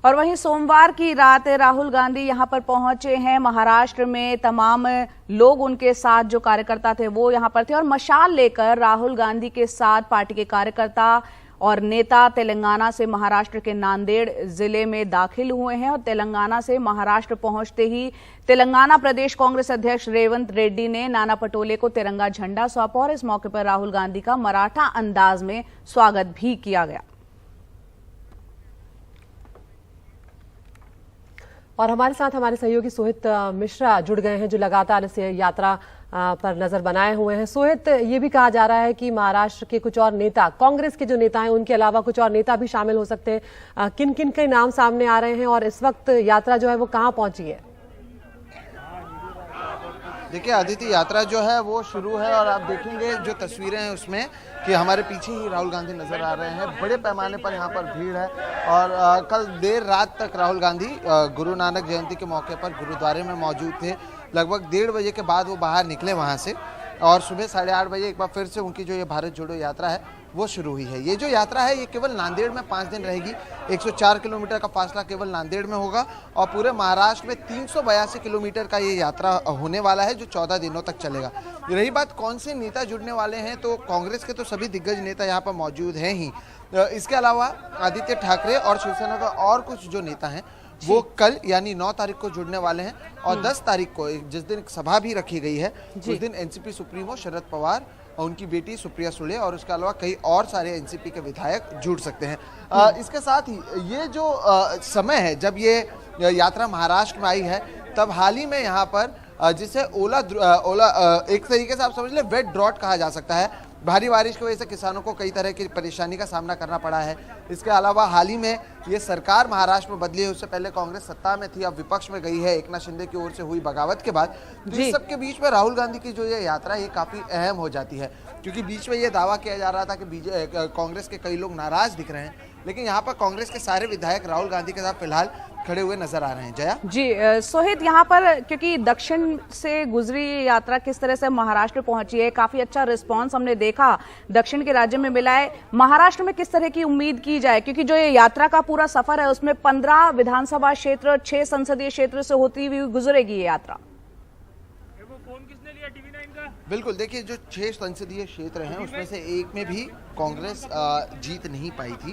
Speaker 2: और वहीं सोमवार की रात राहुल गांधी यहां पर पहुंचे हैं। महाराष्ट्र में तमाम लोग उनके साथ, जो कार्यकर्ता थे वो यहां पर थे और मशाल लेकर राहुल गांधी के साथ पार्टी के कार्यकर्ता और नेता तेलंगाना से महाराष्ट्र के नांदेड़ जिले में दाखिल हुए हैं। और तेलंगाना से महाराष्ट्र पहुंचते ही तेलंगाना प्रदेश कांग्रेस अध्यक्ष रेवंत रेड्डी ने नाना पटोले को तिरंगा झंडा सौंपा और इस मौके पर राहुल गांधी का मराठा अंदाज में स्वागत भी किया गया।
Speaker 22: और हमारे साथ हमारे सहयोगी सोहित मिश्रा जुड़ गए हैं, जो लगातार इस यात्रा पर नजर बनाए हुए हैं। सोहित, ये भी कहा जा रहा है कि महाराष्ट्र के कुछ और नेता, कांग्रेस के जो नेता हैं उनके अलावा कुछ और नेता भी शामिल हो सकते हैं। किन किन के नाम सामने आ रहे हैं और इस वक्त यात्रा जो है वो कहां पहुंची है?
Speaker 11: देखिए आदित्य, यात्रा जो है वो शुरू है और आप देखेंगे जो तस्वीरें हैं उसमें कि हमारे पीछे ही राहुल गांधी नजर आ रहे हैं। बड़े पैमाने पर यहाँ पर भीड़ है और कल देर रात तक राहुल गांधी गुरु नानक जयंती के मौके पर गुरुद्वारे में मौजूद थे। लगभग 1:30 बजे के बाद वो बाहर निकले वहाँ से और सुबह 8:30 बजे एक बार फिर से उनकी जो ये भारत जोड़ो यात्रा है वो शुरू हुई है। ये जो यात्रा है ये केवल नांदेड़ में 5 दिन रहेगी। 104 किलोमीटर का फासला केवल नांदेड़ में होगा और पूरे महाराष्ट्र में 382 किलोमीटर का ये यात्रा होने वाला है, जो 14 दिनों तक चलेगा। रही बात कौन से नेता जुड़ने वाले हैं, तो कांग्रेस के तो सभी दिग्गज नेता यहाँ पर मौजूद हैं ही। इसके अलावा आदित्य ठाकरे और शिवसेना का और कुछ जो नेता हैं वो कल यानी 9 तारीख को जुड़ने वाले हैं और 10 तारीख को जिस दिन सभा भी रखी गई है उस दिन एनसीपी सुप्रीमो शरद पवार और उनकी बेटी सुप्रिया सुले और उसके अलावा कई और सारे एनसीपी के विधायक जुड़ सकते हैं। इसके साथ ही ये जो समय है जब ये यात्रा महाराष्ट्र में आई है, तब हाल ही में यहाँ पर जिसे ओला एक तरीके से आप समझ लें वेट ड्रॉट कहा जा सकता है। भारी बारिश की वजह से किसानों को कई तरह की परेशानी का सामना करना पड़ा है। इसके अलावा हाल ही में ये सरकार महाराष्ट्र में बदली है, उससे पहले कांग्रेस सत्ता में थी, अब विपक्ष में गई है एकनाथ शिंदे की ओर से हुई बगावत के बाद। तो इस सबके बीच में राहुल गांधी की जो ये यात्रा ये काफी अहम हो जाती है, क्योंकि बीच में ये दावा किया जा रहा था कि कांग्रेस के कई लोग नाराज दिख रहे हैं, लेकिन यहाँ पर कांग्रेस के सारे विधायक राहुल गांधी के साथ फिलहाल खड़े हुए नजर आ रहे हैं। जया
Speaker 2: जी, सोहित, यहाँ पर क्योंकि दक्षिण से गुजरी यात्रा किस तरह से महाराष्ट्र पहुंची है, काफी अच्छा रिस्पांस हमने देखा दक्षिण के राज्य में मिला है। महाराष्ट्र में किस तरह की उम्मीद की जाए, क्योंकि जो ये यात्रा का पूरा सफर है उसमें 15 विधानसभा क्षेत्र, 6 संसदीय क्षेत्र से होती हुई गुजरेगी ये यात्रा।
Speaker 11: बिल्कुल, देखिए जो 6 संसदीय क्षेत्र हैं उसमें से एक में भी कांग्रेस जीत नहीं पाई थी,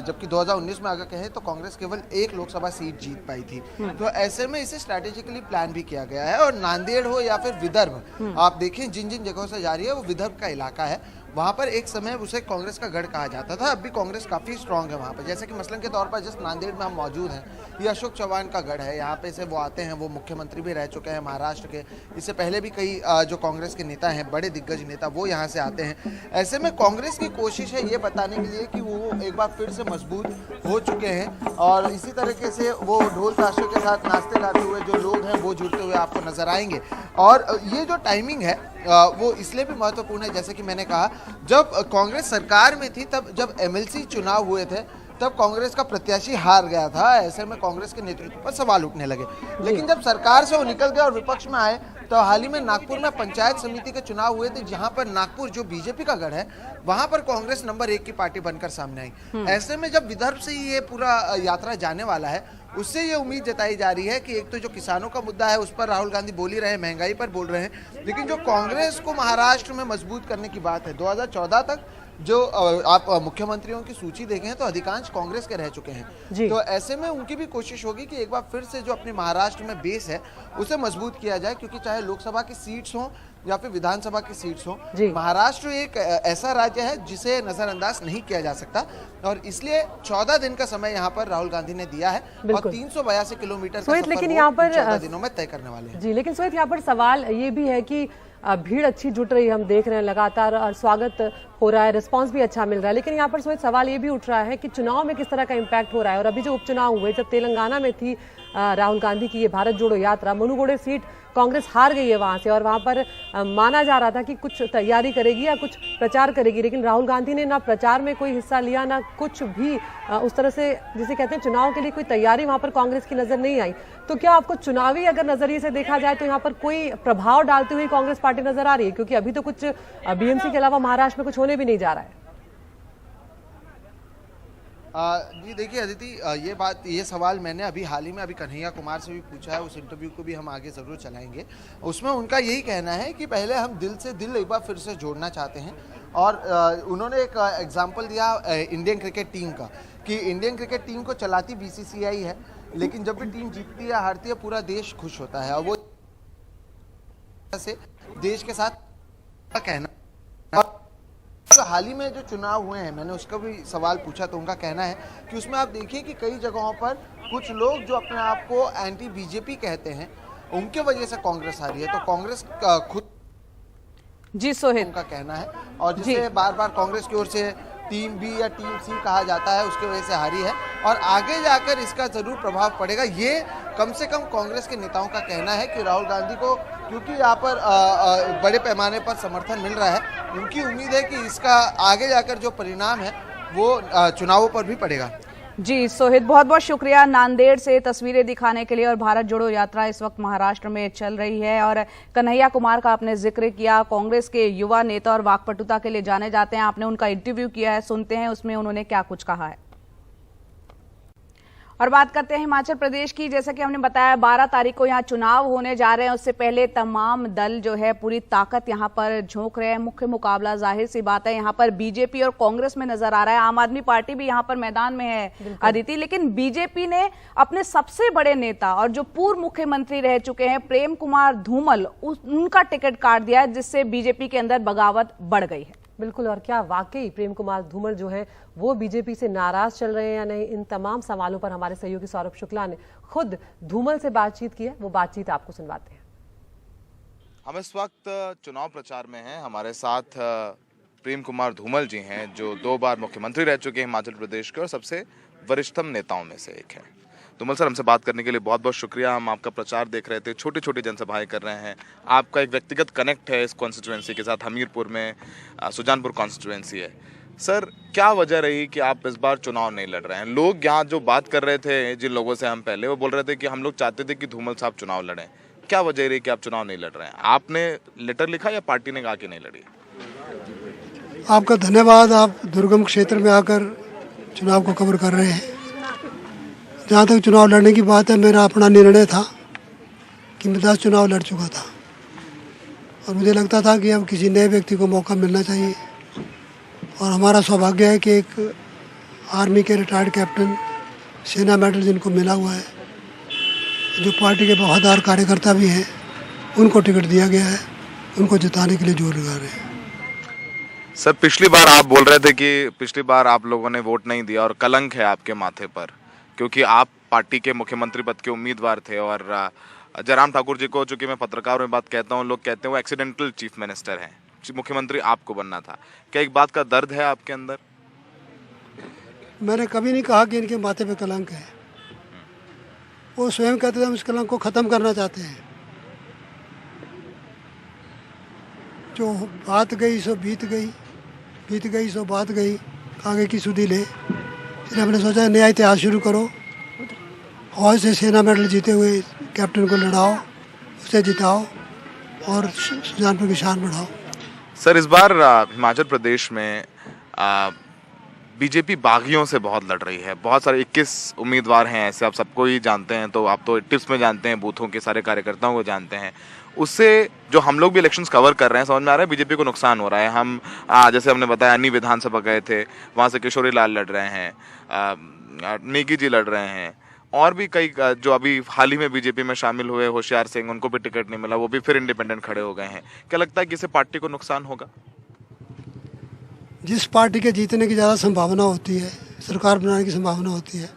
Speaker 11: जबकि 2019 में अगर कहें तो कांग्रेस केवल 1 लोकसभा सीट जीत पाई थी। तो ऐसे में इसे स्ट्रैटेजिकली प्लान भी किया गया है और नांदेड़ हो या फिर विदर्भ, आप देखें जिन जिन जगहों से जा रही है वो विदर्भ का इलाका है। वहाँ पर एक समय उसे कांग्रेस का गढ़ कहा जाता था, अब भी कांग्रेस काफ़ी स्ट्रांग है वहाँ पर। जैसे कि मसलन के तौर पर जिस नांदेड़ में हम मौजूद हैं, ये अशोक चौहान का गढ़ है, यहाँ पे से वो आते हैं, वो मुख्यमंत्री भी रह चुके हैं महाराष्ट्र के। इससे पहले भी कई जो कांग्रेस के नेता हैं, बड़े दिग्गज नेता, वो यहाँ से आते हैं। ऐसे में कांग्रेस की कोशिश है ये बताने के लिए कि वो एक बार फिर से मजबूत हो चुके हैं और इसी तरीके से वो ढोल ताशों के साथ नाचते गाते हुए जो लोग हैं वो जुड़ते हुए आपको नजर आएंगे। और ये जो टाइमिंग है वो इसलिए भी महत्वपूर्ण है, जैसे कि मैंने कहा, जब कांग्रेस सरकार में थी तब जब एमएलसी चुनाव हुए थे तब कांग्रेस का प्रत्याशी हार गया था। ऐसे में कांग्रेस के नेतृत्व पर सवाल उठने लगे, लेकिन जब सरकार से वो निकल गए और विपक्ष में आए तो हाल ही में नागपुर में पंचायत समिति के चुनाव हुए थे, जहां पर नागपुर जो बीजेपी का गढ़ है वहां पर कांग्रेस नंबर 1 की पार्टी बनकर सामने आई। ऐसे में जब विदर्भ से ये पूरा यात्रा जाने वाला है, उससे ये उम्मीद जताई जा रही है कि एक तो जो किसानों का मुद्दा है उस पर राहुल गांधी बोल ही रहे हैं, महंगाई पर बोल रहे हैं, लेकिन जो कांग्रेस को महाराष्ट्र में मजबूत करने की बात है, 2014 तक जो आप मुख्यमंत्रियों की सूची देखें तो अधिकांश कांग्रेस के रह चुके हैं। तो ऐसे में उनकी भी कोशिश होगी कि एक बार फिर से जो अपने महाराष्ट्र में बेस है उसे मजबूत किया जाए, क्योंकि चाहे लोकसभा की सीट्स हों या फिर विधानसभा की सीट्स हो,
Speaker 22: जी।
Speaker 11: महाराष्ट्र एक ऐसा राज्य है जिसे नजरअंदाज नहीं किया जा सकता और इसलिए 14 दिन का समय यहाँ पर राहुल गांधी ने दिया है और
Speaker 22: बिल्कुल।
Speaker 11: 382 किलोमीटर का
Speaker 22: स्वेत,
Speaker 11: सफर
Speaker 22: लेकिन
Speaker 11: वो
Speaker 22: यहाँ पर
Speaker 11: 14 दिनों में तय करने वाले हैं।
Speaker 22: जी, लेकिन स्वेत यहाँ पर सवाल ये भी है कि भीड़ अच्छी जुट रही है, हम देख रहे हैं लगातार और स्वागत हो रहा है, रिस्पांस भी अच्छा मिल रहा है, लेकिन यहाँ पर स्वेत सवाल ये भी उठ रहा है कि चुनाव में किस तरह का इम्पैक्ट हो रहा है। और अभी जो उपचुनाव हुए, जब तेलंगाना में थी राहुल गांधी की ये भारत जोड़ो यात्रा, मनुगुड़े सीट कांग्रेस हार गई है वहां से और वहां पर माना जा रहा था कि कुछ तैयारी करेगी या कुछ प्रचार करेगी, लेकिन राहुल गांधी ने ना प्रचार में कोई हिस्सा लिया ना कुछ भी उस तरह से जिसे कहते हैं चुनाव के लिए कोई तैयारी वहां पर कांग्रेस की नजर नहीं आई। तो क्या आपको चुनावी अगर नजरिए से देखा जाए तो यहाँ पर कोई प्रभाव डालती हुई कांग्रेस पार्टी नजर आ रही है? क्योंकि अभी तो कुछ बीएमसी के अलावा महाराष्ट्र में कुछ होने भी नहीं जा रहा है।
Speaker 11: जी देखिए अदिति, ये सवाल मैंने अभी हाल ही में अभी कन्हैया कुमार से भी पूछा है, उस इंटरव्यू को भी हम आगे ज़रूर चलाएंगे। उसमें उनका यही कहना है कि पहले हम दिल से दिल एक बार फिर से जोड़ना चाहते हैं और उन्होंने एक एग्जांपल दिया इंडियन क्रिकेट टीम का कि इंडियन क्रिकेट टीम को चलाती बीसीसीआई है, लेकिन जब भी टीम जीतती है हारती है पूरा देश खुश होता है और वो से देश के साथ कहना। जो हाल ही में जो चुनाव हुए हैं, मैंने उसका भी सवाल पूछा तो उनका कहना है कि उसमें आप देखिए कि कई जगहों पर कुछ लोग जो अपने आप को एंटी बीजेपी कहते हैं उनके वजह से कांग्रेस हारी है। तो कांग्रेस खुद
Speaker 2: जी सोहेल
Speaker 11: उनका कहना है और जिसे बार बार कांग्रेस की ओर से टीम बी या टीम सी कहा जाता है उसके वजह से हारी है और आगे जाकर इसका जरूर प्रभाव पड़ेगा। ये कम से कम कांग्रेस के नेताओं का कहना है कि राहुल गांधी को क्योंकि यहाँ पर बड़े पैमाने पर समर्थन मिल रहा है, उनकी उम्मीद है कि इसका आगे जाकर जो परिणाम है वो चुनावों पर भी पड़ेगा।
Speaker 2: जी सोहित, बहुत बहुत शुक्रिया नांदेड़ से तस्वीरें दिखाने के लिए। और भारत जोड़ो यात्रा इस वक्त महाराष्ट्र में चल रही है और कन्हैया कुमार का आपने जिक्र किया, कांग्रेस के युवा नेता और वाकपटुता के लिए जाने जाते हैं। आपने उनका इंटरव्यू किया है, सुनते हैं उसमें उन्होंने क्या कुछ कहा है। और बात करते हैं हिमाचल प्रदेश की। जैसा कि हमने बताया 12 तारीख को यहाँ चुनाव होने जा रहे हैं, उससे पहले तमाम दल जो है पूरी ताकत यहाँ पर झोंक रहे हैं। मुख्य मुकाबला जाहिर सी बात है यहाँ पर बीजेपी और कांग्रेस में नजर आ रहा है। आम आदमी पार्टी भी यहाँ पर मैदान में है अदिति, लेकिन बीजेपी ने अपने सबसे बड़े नेता और जो पूर्व मुख्यमंत्री रह चुके हैं प्रेम कुमार धूमल, उनका टिकट काट दिया है, जिससे बीजेपी के अंदर बगावत बढ़ गई है।
Speaker 22: बिल्कुल, और क्या वाकई प्रेम कुमार धूमल जो है वो बीजेपी से नाराज चल रहे हैं या नहीं, इन तमाम सवालों पर हमारे सहयोगी सौरभ शुक्ला ने खुद धूमल से बातचीत की है। वो बातचीत आपको सुनवाते हैं।
Speaker 5: हम इस वक्त चुनाव प्रचार में हैं। हमारे साथ प्रेम कुमार धूमल जी हैं जो 2 बार मुख्यमंत्री रह चुके हैं हिमाचल प्रदेश के और सबसे वरिष्ठतम नेताओं में से एक हैं। धूमल सर, हमसे बात करने के लिए बहुत बहुत शुक्रिया। हम आपका प्रचार देख रहे थे, छोटी छोटी जनसभाएं कर रहे हैं, आपका एक व्यक्तिगत कनेक्ट है इस कॉन्स्टिट्यूएंसी के साथ। हमीरपुर में सुजानपुर कॉन्स्टिट्यूएंसी है। सर, क्या वजह रही कि आप इस बार चुनाव नहीं लड़ रहे हैं? लोग यहाँ जो बात कर रहे थे, जिन लोगों से हम पहले, वो बोल रहे थे कि हम लोग चाहते थे कि धूमल साहब चुनाव लड़ें। क्या वजह रही कि आप चुनाव नहीं लड़ रहे हैं? आपने लेटर लिखा या पार्टी ने कहा कि नहीं लड़ी?
Speaker 6: आपका धन्यवाद, आप दुर्गम क्षेत्र में आकर चुनाव को कवर कर रहे हैं। जहाँ तक चुनाव लड़ने की बात है, मेरा अपना निर्णय था कि मैं 10 चुनाव लड़ चुका था और मुझे लगता था कि अब किसी नए व्यक्ति को मौका मिलना चाहिए। और हमारा सौभाग्य है कि एक आर्मी के रिटायर्ड कैप्टन, सेना मेडल जिनको मिला हुआ है, जो पार्टी के वफादार कार्यकर्ता भी हैं, उनको टिकट दिया गया है, उनको जिताने के लिए जोर लगा रहे हैं।
Speaker 5: सर, पिछली बार आप बोल रहे थे कि पिछली बार आप लोगों ने वोट नहीं दिया और कलंक है आपके माथे पर, क्योंकि आप पार्टी के मुख्यमंत्री पद के उम्मीदवार थे और जयराम ठाकुर जी को, चूंकि मैं पत्रकारों में बात कहता हूँ, लोग कहते हैं वो एक्सीडेंटल चीफ मिनिस्टर हैं, मुख्यमंत्री आपको बनना था। क्या एक बात का दर्द है आपके अंदर?
Speaker 6: मैंने कभी नहीं कहा कि इनके माथे पे कलंक है। वो स्वयं कहते थे हम इस कलंक को ख़त्म करना चाहते हैं। जो बात गई सो बीत गई, बीत गई सो बात गई, आगे की सुधी ले। फिर हमने सोचा नया इतिहास शुरू करो, फौज से सेना मेडल जीते हुए कैप्टन को लड़ाओ, उसे जिताओ और सुजानपुर की शान बढ़ाओ।
Speaker 5: सर, इस बार हिमाचल प्रदेश में बीजेपी बागियों से बहुत लड़ रही है। बहुत सारे 21 उम्मीदवार हैं ऐसे, आप सबको ही जानते हैं, तो आप तो टिप्स में जानते हैं, बूथों के सारे कार्यकर्ताओं को जानते हैं। उससे जो हम लोग भी इलेक्शंस कवर कर रहे हैं, समझ में आ रहा है बीजेपी को नुकसान हो रहा है। हम जैसे हमने बताया अन्नी विधानसभा गए थे, वहाँ से किशोरी लाल लड़ रहे हैं, नेगी जी लड़ रहे हैं, और भी कई जो अभी हाल ही में बीजेपी में शामिल हुए होशियार सिंह, उनको भी टिकट नहीं मिला, वो भी फिर इंडिपेंडेंट खड़े हो गए हैं। क्या लगता है कि इससे पार्टी को नुकसान होगा?
Speaker 6: जिस पार्टी के जीतने की ज़्यादा संभावना होती है, सरकार बनाने की संभावना होती है,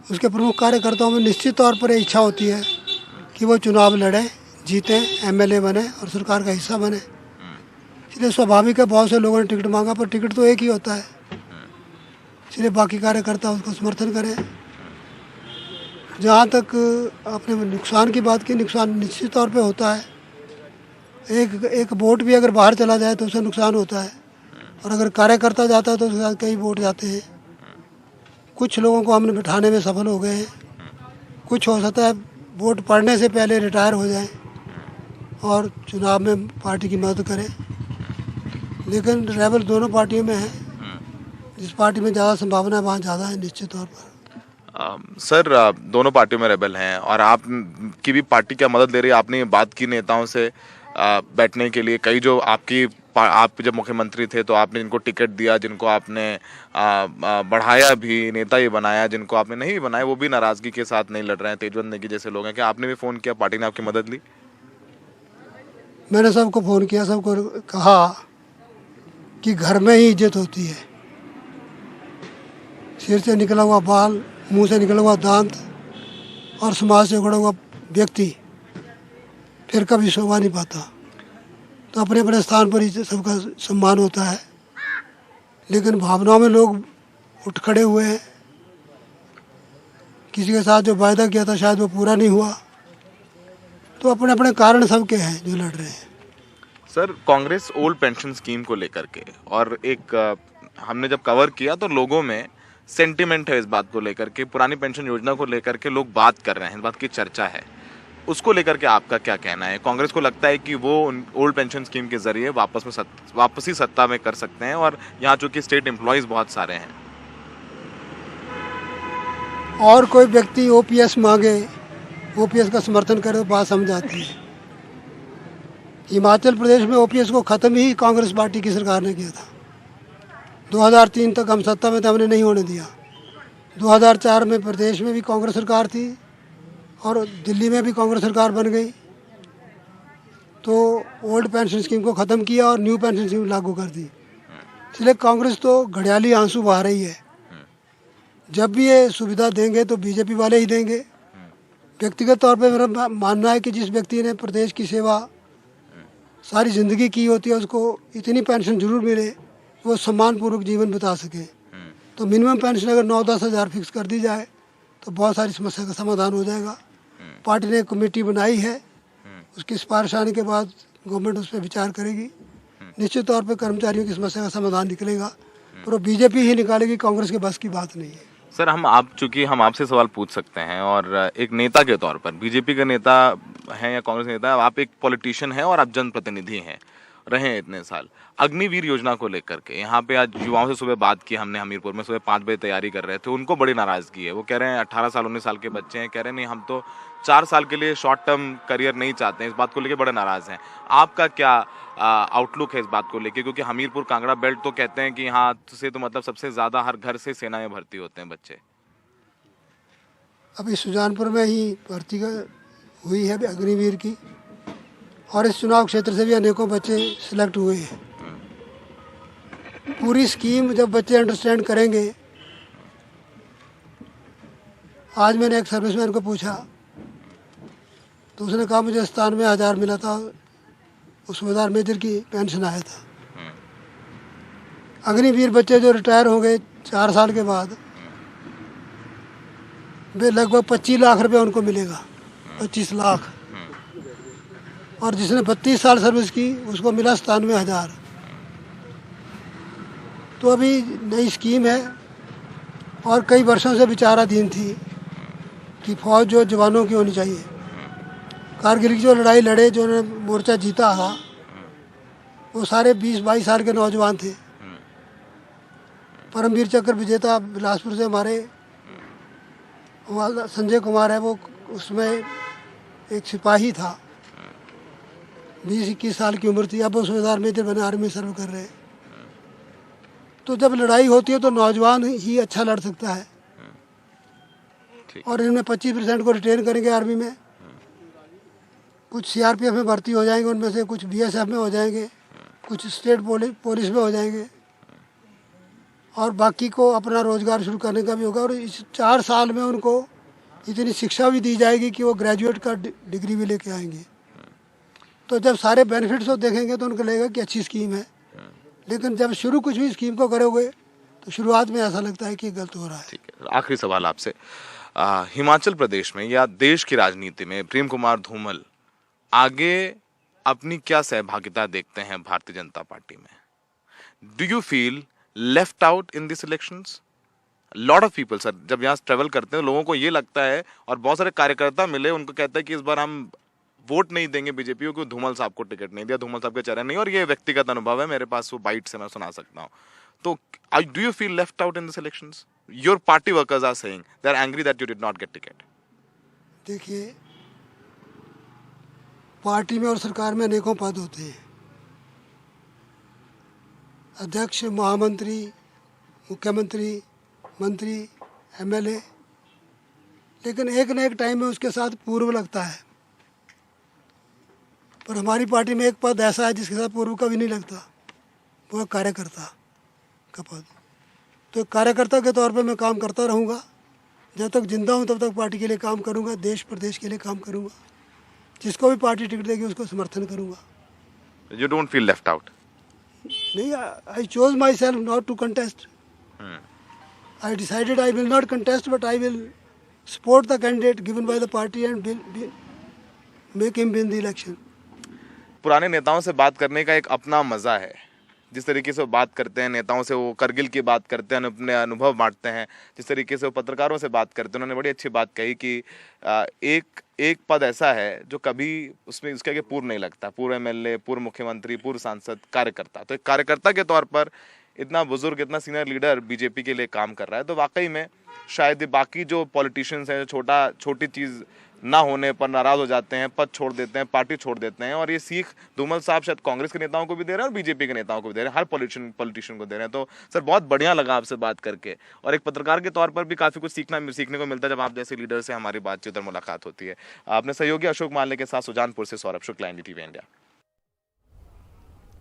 Speaker 6: उसके प्रमुख कार्यकर्ताओं में निश्चित तौर पर इच्छा होती है कि वो चुनाव लड़े, जीतें, एमएलए बने और सरकार का हिस्सा बने। इसलिए स्वाभाविक है बहुत से लोगों ने टिकट मांगा, पर टिकट तो एक ही होता है, इसलिए बाकी कार्यकर्ता उसको समर्थन करें। जहाँ तक आपने नुकसान की बात की, नुकसान निश्चित तौर पे होता है। एक वोट भी अगर बाहर चला जाए तो उससे नुकसान होता है, और अगर कार्यकर्ता जाता है तो उसके साथ कई वोट जाते हैं। कुछ लोगों को हमने बिठाने में सफल हो गए हैं, कुछ हो सकता है वोट पड़ने से पहले रिटायर हो जाएं और चुनाव में पार्टी की मदद करें, लेकिन रेबल दोनों पार्टियों में है। जिस पार्टी में ज़्यादा संभावना है वहाँ ज़्यादा है निश्चित तौर पर।
Speaker 5: सर, दोनों पार्टियों में रेबल हैं और आप की भी पार्टी क्या मदद ले रही है? आपने ये बात की नेताओं से बैठने के लिए, कई जो आप जब मुख्यमंत्री थे तो आपने जिनको टिकट दिया, जिनको आपने बढ़ाया भी, नेता ही बनाया, जिनको आपने नहीं बनाया वो भी नाराजगी के साथ नहीं लड़ रहे हैं, तेजवंत नेगी जैसे लोग हैं। क्या आपने भी फ़ोन किया, पार्टी ने आपकी मदद ली?
Speaker 6: मैंने सबको फ़ोन किया, सबको कहा कि घर में ही इज्जत होती है। सिर से निकला हुआ बाल, मुंह से निकला हुआ दांत और समाज से उखड़ा हुआ व्यक्ति फिर कभी शोभा नहीं पाता। तो अपने अपने स्थान पर ही सबका सम्मान होता है, लेकिन भावनाओं में लोग उठ खड़े हुए हैं। किसी के साथ जो वायदा किया था शायद वो पूरा नहीं हुआ, तो अपने अपने कारण सबके हैं जो लड़ रहे हैं।
Speaker 5: Sir, Congress old pension scheme को लेकर के और एक हमने जब कवर किया तो लोगों में सेंटिमेंट है इस बात को लेकर के, पुरानी पेंशन योजना को लेकर के लोग बात कर रहे हैं, इस बात की चर्चा है। उसको लेकर के आपका क्या कहना है? कांग्रेस को लगता है कि वो ओल्ड पेंशन स्कीम के जरिए वापसी सत्ता में कर सकते हैं, और यहाँ चूंकि स्टेट एम्प्लॉयज बहुत सारे हैं।
Speaker 6: और कोई व्यक्ति ओपीएस मांगे, ओपीएस का समर्थन करे तो बात समझ आती है। हिमाचल प्रदेश में ओपीएस को ख़त्म ही कांग्रेस पार्टी की सरकार ने किया था। 2003 तक हम सत्ता में थे, हमने नहीं होने दिया। 2004 में प्रदेश में भी कांग्रेस सरकार थी और दिल्ली में भी कांग्रेस सरकार बन गई, तो ओल्ड पेंशन स्कीम को ख़त्म किया और न्यू पेंशन स्कीम लागू कर दी। इसलिए कांग्रेस तो घड़ियाली आंसू बहा रही है। जब भी ये सुविधा देंगे तो बीजेपी वाले ही देंगे। व्यक्तिगत तौर पे मेरा मानना है कि जिस व्यक्ति ने प्रदेश की सेवा सारी ज़िंदगी की होती है, उसको इतनी पेंशन जरूर मिले, वो सम्मानपूर्वक जीवन बिता सके। तो मिनिमम पेंशन अगर 9-10 हज़ार फिक्स कर दी जाए तो बहुत सारी समस्या का समाधान हो जाएगा। पार्टी ने एक कमेटी बनाई है, उसकी सिफारिश आने के बाद गवर्नमेंट उस पर विचार करेगी। निश्चित तौर पर कर्मचारियों की समस्या का समाधान निकलेगा, पर वो बीजेपी ही निकालेगी, कांग्रेस के बस की बात नहीं है।
Speaker 5: सर, चूंकि हम आपसे सवाल पूछ सकते हैं, और एक नेता के तौर पर, बीजेपी का नेता हैं या कांग्रेस नेता, आप एक पॉलिटिशियन हैं और आप जनप्रतिनिधि हैं, रहे हैं इतने साल। अग्निवीर योजना को लेकर के यहाँ पे आज युवाओं से सुबह बात की हमने, हमीरपुर में सुबह 5 बजे तैयारी कर रहे थे, उनको बड़ी नाराजगी है। वो कह रहे हैं 18 साल 19 साल के बच्चे हैं, कह रहे हैं नहीं, हम तो 4 साल के लिए शॉर्ट टर्म करियर नहीं चाहते हैं। इस बात को लेकर बड़े नाराज हैं। आपका क्या आउटलुक है इस बात को लेकर? क्योंकि हमीरपुर कांगड़ा बेल्ट तो कहते हैं कि यहाँ से तो मतलब सबसे ज़्यादा हर घर से सेना में भर्ती होते हैं बच्चे।
Speaker 6: अभी सुजानपुर में ही भर्ती हुई है अग्निवीर की, और इस चुनाव क्षेत्र से भी अनेकों बच्चे सिलेक्ट हुए हैं। पूरी स्कीम जब बच्चे अंडरस्टैंड करेंगे, आज मैंने एक सर्विसमैन को पूछा तो उसने कहा मुझे 97,000 मिला था, उस सूबेदार मेजर की पेंशन आया था। अग्निवीर बच्चे जो रिटायर हो गए 4 साल के बाद, वे लगभग 25 लाख रुपए उनको मिलेगा, 25 लाख। और जिसने 32 साल सर्विस की उसको मिला 97,000। तो अभी नई स्कीम है और कई वर्षों से विचाराधीन थी कि फौज जो जवानों की होनी चाहिए। कारगिल की जो लड़ाई लड़े, जो मोर्चा जीता था, वो सारे 20-22 साल के नौजवान थे। परमवीर चक्र विजेता बिलासपुर से हमारे संजय कुमार है, वो उसमें एक सिपाही था, 20-21 साल की उम्र थी, अब वो सूबेदार मेजर बने, आर्मी सर्व कर रहे हैं। तो जब लड़ाई होती है तो नौजवान ही अच्छा लड़ सकता है। और इनमें 25% को रिटेन करेंगे आर्मी में, कुछ सीआरपीएफ में भर्ती हो जाएंगे, उनमें से कुछ बीएसएफ में हो जाएंगे, कुछ स्टेट पुलिस में हो जाएंगे, और बाकी को अपना रोजगार शुरू करने का भी होगा। और इस 4 साल में उनको इतनी शिक्षा भी दी जाएगी कि वो ग्रेजुएट का डिग्री भी लेके आएंगे। तो जब सारे बेनिफिट्स को देखेंगे तो उनको लगेगा कि अच्छी स्कीम है, लेकिन जब शुरू कुछ भी स्कीम को करोगे तो शुरुआत में ऐसा लगता है कि गलत हो रहा है।
Speaker 5: ठीक है, आखिरी सवाल आपसे, हिमाचल प्रदेश में या देश की राजनीति में प्रेम कुमार धूमल आगे अपनी क्या सहभागिता देखते हैं भारतीय जनता पार्टी में? Do you feel left out in this elections? Lot of people sir, जब यहाँ ट्रेवल करते हैं लोगों को ये लगता है, और बहुत सारे कार्यकर्ता मिले उनको कहता है कि इस बार हम वोट नहीं देंगे बीजेपी को, धूमल साहब को टिकट नहीं दिया, धूमल साहब के चेहरे नहीं, और ये व्यक्तिगत अनुभव है मेरे पास, वो बाइट से मैं सुना सकता हूँ। तो do you feel left out in this elections? Your party workers are saying they are angry that you did not get ticket.
Speaker 6: देखिए, पार्टी में और सरकार में अनेकों पद होते हैं, अध्यक्ष, महामंत्री, मुख्यमंत्री, मंत्री, एमएलए, लेकिन एक न एक टाइम में उसके साथ पूर्व लगता है। पर हमारी पार्टी में एक पद ऐसा है जिसके साथ पूर्व का भी नहीं लगता, वो कार्यकर्ता का पद। तो कार्यकर्ता के तौर पे मैं काम करता रहूँगा, जब तक जिंदा हूँ तब तक पार्टी के लिए काम करूँगा, देश प्रदेश के लिए काम करूँगा, जिसको भी पार्टी टिकट देगी उसको समर्थन करूँगा।
Speaker 5: You don't feel left out?
Speaker 6: नहीं, I chose myself not to contest. I decided I will not contest, but I will support the candidate given by the party and make him win the election.
Speaker 5: पुराने नेताओं से बात करने का एक अपना मजा है, जिस तरीके से वो बात करते हैं नेताओं से, वो करगिल की बात करते हैं, अपने अनुभव बांटते हैं, जिस तरीके से वो पत्रकारों से बात करते हैं। उन्होंने बड़ी अच्छी बात कही कि एक पद ऐसा है जो कभी उसमें उसके आगे पूर्व नहीं लगता, पूर्व एमएलए, पूर्व मुख्यमंत्री, पूर्व सांसद, कार्यकर्ता। तो एक कार्यकर्ता के तौर पर इतना बुजुर्ग, इतना सीनियर लीडर बीजेपी के लिए काम कर रहा है, तो वाकई में शायद बाकी जो पॉलिटिशियंस हैं जो छोटी चीज़ ना होने पर नाराज हो जाते हैं, पद छोड़ देते हैं, पार्टी छोड़ देते हैं, और ये सीख धूमल साहब शायद कांग्रेस के नेताओं को भी दे रहे हैं और बीजेपी के नेताओं को भी दे रहे हैं, हर पॉलिटिशियन को दे रहे हैं। तो सर बहुत बढ़िया लगा आपसे बात करके, और एक पत्रकार के तौर पर भी काफ़ी कुछ सीखने को मिलता है जब आप जैसे लीडर से हमारी बातचीत और मुलाकात होती है। आपने सहयोगी अशोक माले के साथ सुजानपुर से सौरभ शुक्ला, एनडीटीवी इंडिया।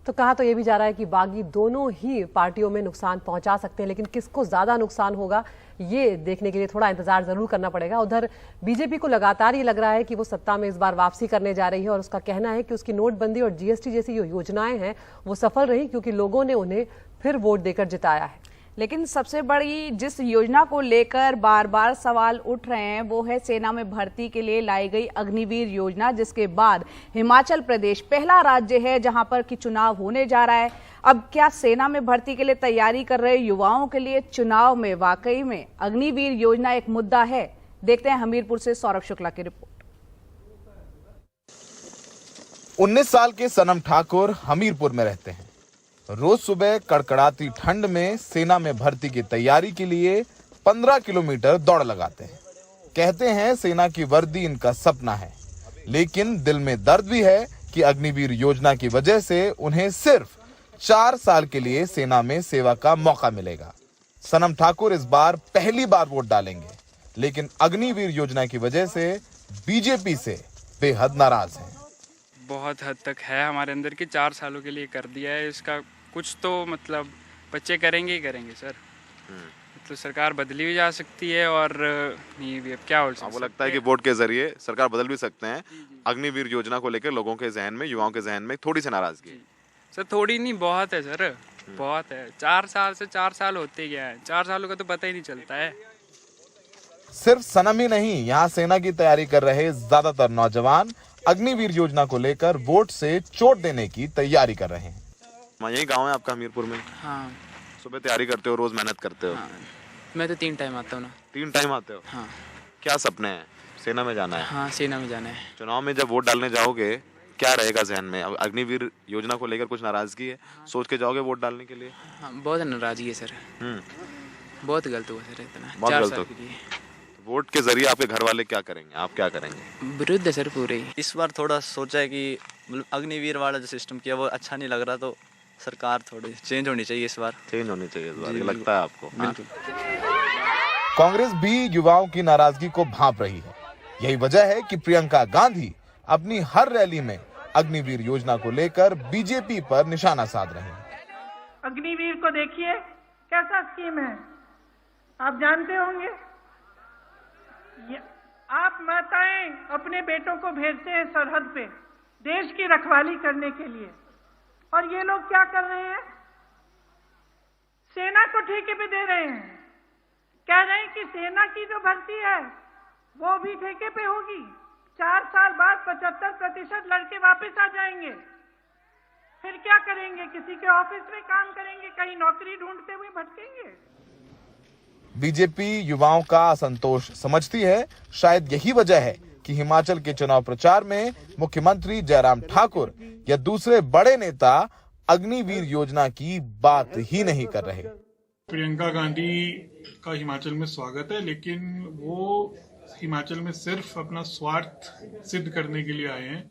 Speaker 22: तो कहा तो ये भी जा रहा है कि बागी दोनों ही पार्टियों में नुकसान पहुंचा सकते हैं, लेकिन किसको ज्यादा नुकसान होगा ये देखने के लिए थोड़ा इंतजार जरूर करना पड़ेगा। उधर बीजेपी को लगातार ये लग रहा है कि वो सत्ता में इस बार वापसी करने जा रही है, और उसका कहना है कि उसकी नोटबंदी और जीएसटी जैसी जो योजनाएं हैं वो सफल रही, क्योंकि लोगों ने उन्हें फिर वोट देकर जिताया है।
Speaker 2: लेकिन सबसे बड़ी जिस योजना को लेकर बार बार सवाल उठ रहे हैं वो है सेना में भर्ती के लिए लाई गई अग्निवीर योजना, जिसके बाद हिमाचल प्रदेश पहला राज्य है जहां पर कि चुनाव होने जा रहा है। अब क्या सेना में भर्ती के लिए तैयारी कर रहे युवाओं के लिए चुनाव में वाकई में अग्निवीर योजना एक मुद्दा है? देखते हैं हमीरपुर से सौरभ शुक्ला की रिपोर्ट।
Speaker 5: 19 साल के सनम ठाकुर हमीरपुर में रहते हैं। रोज सुबह कड़कड़ाती ठंड में सेना में भर्ती की तैयारी के लिए 15 किलोमीटर दौड़ लगाते हैं। कहते हैं सेना की वर्दी इनका सपना है, लेकिन दिल में दर्द भी है कि अग्निवीर योजना की वजह से उन्हें सिर्फ 4 साल के लिए सेना में सेवा का मौका मिलेगा। सनम ठाकुर इस बार पहली बार वोट डालेंगे, लेकिन अग्निवीर योजना की वजह से बीजेपी से बेहद नाराज हैं।
Speaker 7: बहुत हद तक है हमारे अंदर कि 4 सालों के लिए कर दिया है, इसका कुछ तो मतलब बच्चे करेंगे ही करेंगे सर। मतलब सरकार बदली भी जा सकती है और नहीं भी, अब क्या हो सकता है।
Speaker 5: वो लगता है कि वोट के जरिए सरकार बदल भी सकते हैं। अग्निवीर योजना को लेकर लोगों के जहन में, युवाओं के जहन में थोड़ी सी नाराजगी
Speaker 7: सर। थोड़ी नहीं, बहुत है सर, बहुत है। 4 साल से 4 साल होते गया है, 4 सालों का तो पता ही नहीं चलता है।
Speaker 5: सिर्फ सनम ही नहीं, यहाँ सेना की तैयारी कर रहे ज्यादातर नौजवान अग्निवीर योजना को लेकर वोट से चोट देने की तैयारी कर रहे हैं। यही गांव है आपका हमीरपुर में?
Speaker 7: हाँ।
Speaker 5: सुबह तैयारी करते हो, रोज मेहनत करते हो?
Speaker 7: हाँ। मैं तो 3 टाइम आता हूँ ना।
Speaker 5: 3 टाइम आते हो?
Speaker 7: हाँ।
Speaker 5: क्या सपने हैं? सेना में जाना है?
Speaker 7: हाँ, सेना में जाना है।
Speaker 5: चुनाव में जब वोट डालने जाओगे क्या रहेगा जहन में? अग्निवीर योजना को लेकर कुछ नाराजगी है? सोच के जाओगे वोट डालने के लिए?
Speaker 7: हाँ, बहुत नाराजगी है सर। बहुत गलत हुआ सर, इतना
Speaker 5: बहुत गलत हो। वोट के जरिए आपके घर वाले क्या करेंगे, आप क्या करेंगे?
Speaker 7: विरुद्ध है सर पूरे।
Speaker 8: इस बार थोड़ा सोचा है कि अग्निवीर वाला जो सिस्टम किया वो अच्छा नहीं लग रहा, तो सरकार थोड़ी चेंज होनी चाहिए इस बार।
Speaker 5: चेंज होनी चाहिए इस बार, ये लगता है आपको?
Speaker 8: बिल्कुल।
Speaker 5: कांग्रेस भी युवाओं की नाराजगी को भांप रही है। यही वजह है कि प्रियंका गांधी अपनी हर रैली में अग्निवीर योजना को लेकर बीजेपी पर निशाना साध रहे हैं।
Speaker 3: अग्निवीर को देखिए कैसा स्कीम है, आप जानते होंगे। आप माताएं अपने बेटों को भेजते हैं सरहद पे देश की रखवाली करने के लिए, और ये लोग क्या कर रहे हैं? सेना को ठेके पे दे रहे हैं। कह रहे हैं कि सेना की जो भर्ती है वो भी ठेके पे होगी। 4 साल बाद 75% लड़के वापस आ जाएंगे। फिर क्या करेंगे? किसी के ऑफिस में काम करेंगे, कहीं नौकरी ढूंढते हुए भटकेंगे।
Speaker 5: बीजेपी युवाओं का असंतोष समझती है। शायद यही वजह है कि हिमाचल के चुनाव प्रचार में मुख्यमंत्री जयराम ठाकुर या दूसरे बड़े नेता अग्निवीर योजना की बात ही नहीं कर रहे।
Speaker 9: प्रियंका गांधी का हिमाचल में स्वागत है, लेकिन वो हिमाचल में सिर्फ अपना स्वार्थ सिद्ध करने के लिए आए हैं।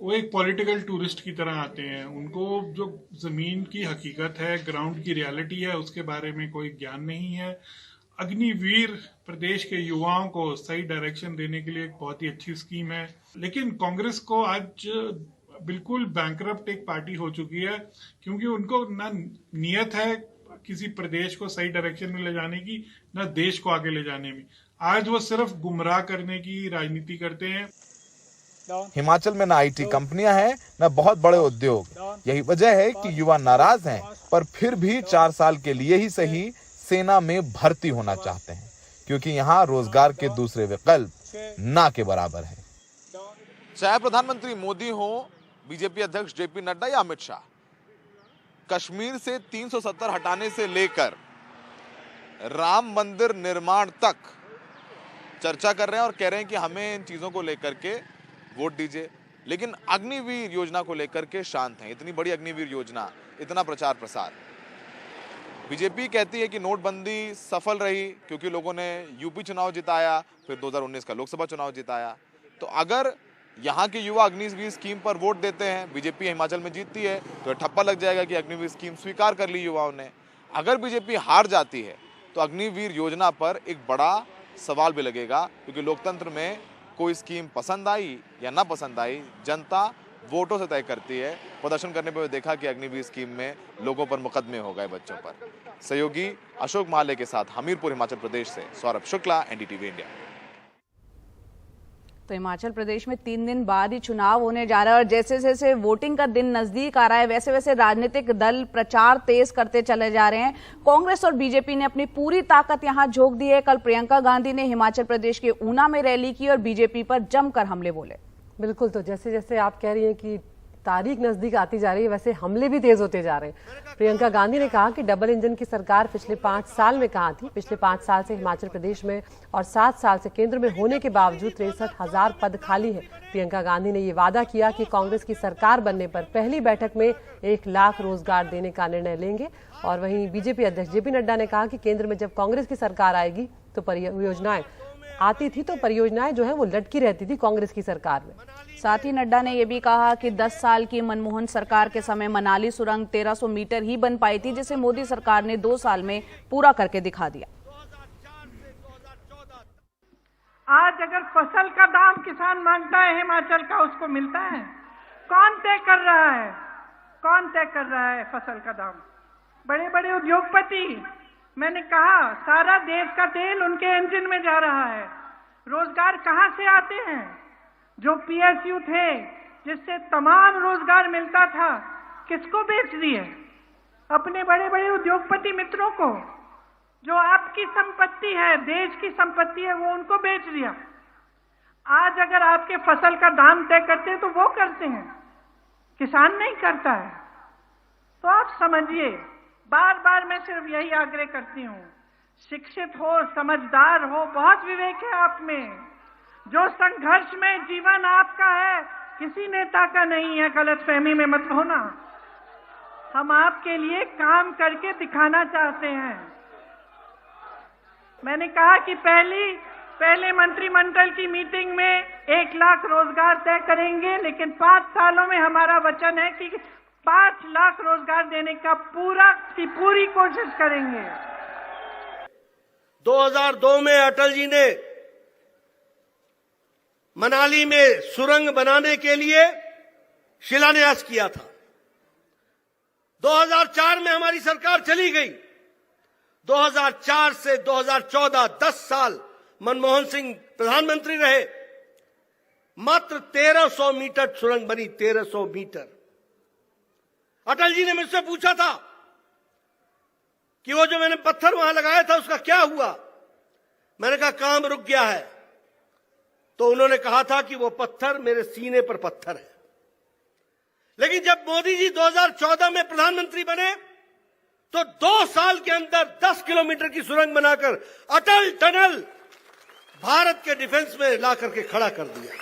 Speaker 9: वो एक पॉलिटिकल टूरिस्ट की तरह आते हैं। उनको जो जमीन की हकीकत है, ग्राउंड की रियलिटी है, उसके बारे में कोई ज्ञान नहीं है। अग्निवीर प्रदेश के युवाओं को सही डायरेक्शन देने के लिए एक बहुत ही अच्छी स्कीम है, लेकिन कांग्रेस को आज बिल्कुल बैंकरप्ट एक पार्टी हो चुकी है, क्योंकि उनको ना नियत है किसी प्रदेश को सही डायरेक्शन में ले जाने की, ना देश को आगे ले जाने में। आज वो सिर्फ गुमराह करने की राजनीति करते हैं।
Speaker 5: हिमाचल में न आईटी कंपनियां हैं, न बहुत बड़े उद्योग। यही वजह है कि युवा नाराज हैं, पर फिर भी 4 साल के लिए ही सही सेना में भर्ती होना चाहते हैं, क्योंकि यहाँ रोजगार के दूसरे विकल्प ना के बराबर है। चाहे प्रधानमंत्री मोदी हो, बीजेपी अध्यक्ष जेपी नड्डा या अमित शाह, कश्मीर से 370 हटाने से लेकर राम मंदिर निर्माण तक चर्चा कर रहे हैं और कह रहे हैं कि हमें इन चीजों को लेकर के वोट दीजिए, लेकिन अग्निवीर योजना को लेकर के शांत हैं। इतनी बड़ी अग्निवीर योजना, इतना प्रचार प्रसार। बीजेपी कहती है कि नोटबंदी सफल रही क्योंकि लोगों ने यूपी चुनाव जिताया, फिर 2019 का लोकसभा चुनाव जिताया। तो अगर यहाँ के युवा अग्निवीर स्कीम पर वोट देते हैं, बीजेपी हिमाचल में जीतती है, तो ठप्पा लग जाएगा कि अग्निवीर स्कीम स्वीकार कर ली युवाओं ने। अगर बीजेपी हार जाती है तो अग्निवीर योजना पर एक बड़ा सवाल भी लगेगा, क्योंकि लोकतंत्र में कोई स्कीम पसंद आई या ना पसंद आई, जनता वोटों से तय करती है। प्रदर्शन करने पर देखा कि अग्निवीर स्कीम में लोगों पर मुकदमे हो गए, बच्चों पर। सहयोगी अशोक माले के साथ हमीरपुर हिमाचल प्रदेश से सौरभ शुक्ला, एनडीटीवी इंडिया।
Speaker 2: तो हिमाचल प्रदेश में 3 दिन बाद ही चुनाव होने जा रहा है, और जैसे जैसे वोटिंग का दिन नजदीक आ रहा है, वैसे वैसे राजनीतिक दल प्रचार तेज करते चले जा रहे हैं। कांग्रेस और बीजेपी ने अपनी पूरी ताकत यहां झोंक दी है। कल प्रियंका गांधी ने हिमाचल प्रदेश के ऊना में रैली की और बीजेपी पर जमकर हमले बोले।
Speaker 22: बिल्कुल, तो जैसे जैसे आप कह रही हैं कि तारीख नजदीक आती जा रही है, वैसे हमले भी तेज होते जा रहे हैं। प्रियंका गांधी ने कहा कि डबल इंजन की सरकार पिछले 5 साल में कहां थी। पिछले 5 साल से हिमाचल प्रदेश में और 7 साल से केंद्र में होने के बावजूद 63,000 पद खाली है। प्रियंका गांधी ने ये वादा किया कि कांग्रेस की सरकार बनने पर पहली बैठक में 1 लाख रोजगार देने का निर्णय लेंगे। और वहीं बीजेपी अध्यक्ष जेपी नड्डा ने कहा कि केंद्र में जब कांग्रेस की सरकार आएगी तो परियोजनाएं आती थी, तो परियोजनाएं जो है वो लटकी रहती थी कांग्रेस की सरकार में।
Speaker 2: साथ ही नड्डा ने यह भी कहा कि 10 साल की मनमोहन सरकार के समय मनाली सुरंग 1300 मीटर ही बन पाई थी, जिसे मोदी सरकार ने 2 साल में पूरा करके दिखा दिया।
Speaker 3: आज अगर फसल का दाम किसान मांगता है हिमाचल का, उसको मिलता है? कौन तय कर रहा है? कौन तय कर रहा है फसल का दाम? बड़े बड़े उद्योगपति। मैंने कहा सारा देश का तेल उनके इंजन में जा रहा है। रोजगार कहां से आते हैं? जो पीएसयू थे, जिससे तमाम रोजगार मिलता था, किसको बेच दिए? अपने बड़े बड़े उद्योगपति मित्रों को। जो आपकी संपत्ति है, देश की संपत्ति है, वो उनको बेच दिया। आज अगर आपके फसल का दाम तय करते हैं तो वो करते हैं, किसान नहीं करता है। तो आप समझिए, बार बार मैं सिर्फ यही आग्रह करती हूँ, शिक्षित हो, समझदार हो, बहुत विवेक है आप में। जो संघर्ष में जीवन आपका है, किसी नेता का नहीं है, गलतफहमी में मत होना। हम आपके लिए काम करके दिखाना चाहते हैं। मैंने कहा कि पहले मंत्रिमंडल की मीटिंग में 1 लाख रोजगार तय करेंगे, लेकिन 5 सालों में हमारा वचन है कि 5 लाख रोजगार देने का पूरी कोशिश करेंगे।
Speaker 12: 2002 में अटल जी ने मनाली में सुरंग बनाने के लिए शिलान्यास किया था। 2004 में हमारी सरकार चली गई। 2004 से 2014 10 साल मनमोहन सिंह प्रधानमंत्री रहे। मात्र 1300 मीटर सुरंग बनी, 1300 मीटर। अटल जी ने मुझसे पूछा था कि वो जो मैंने पत्थर वहां लगाया था उसका क्या हुआ। मैंने कहा काम रुक गया है। तो उन्होंने कहा था कि वो पत्थर मेरे सीने पर पत्थर है। लेकिन जब मोदी जी 2014 में प्रधानमंत्री बने तो 2 साल के अंदर 10 किलोमीटर की सुरंग बनाकर अटल टनल भारत के डिफेंस में ला करके खड़ा कर दिया।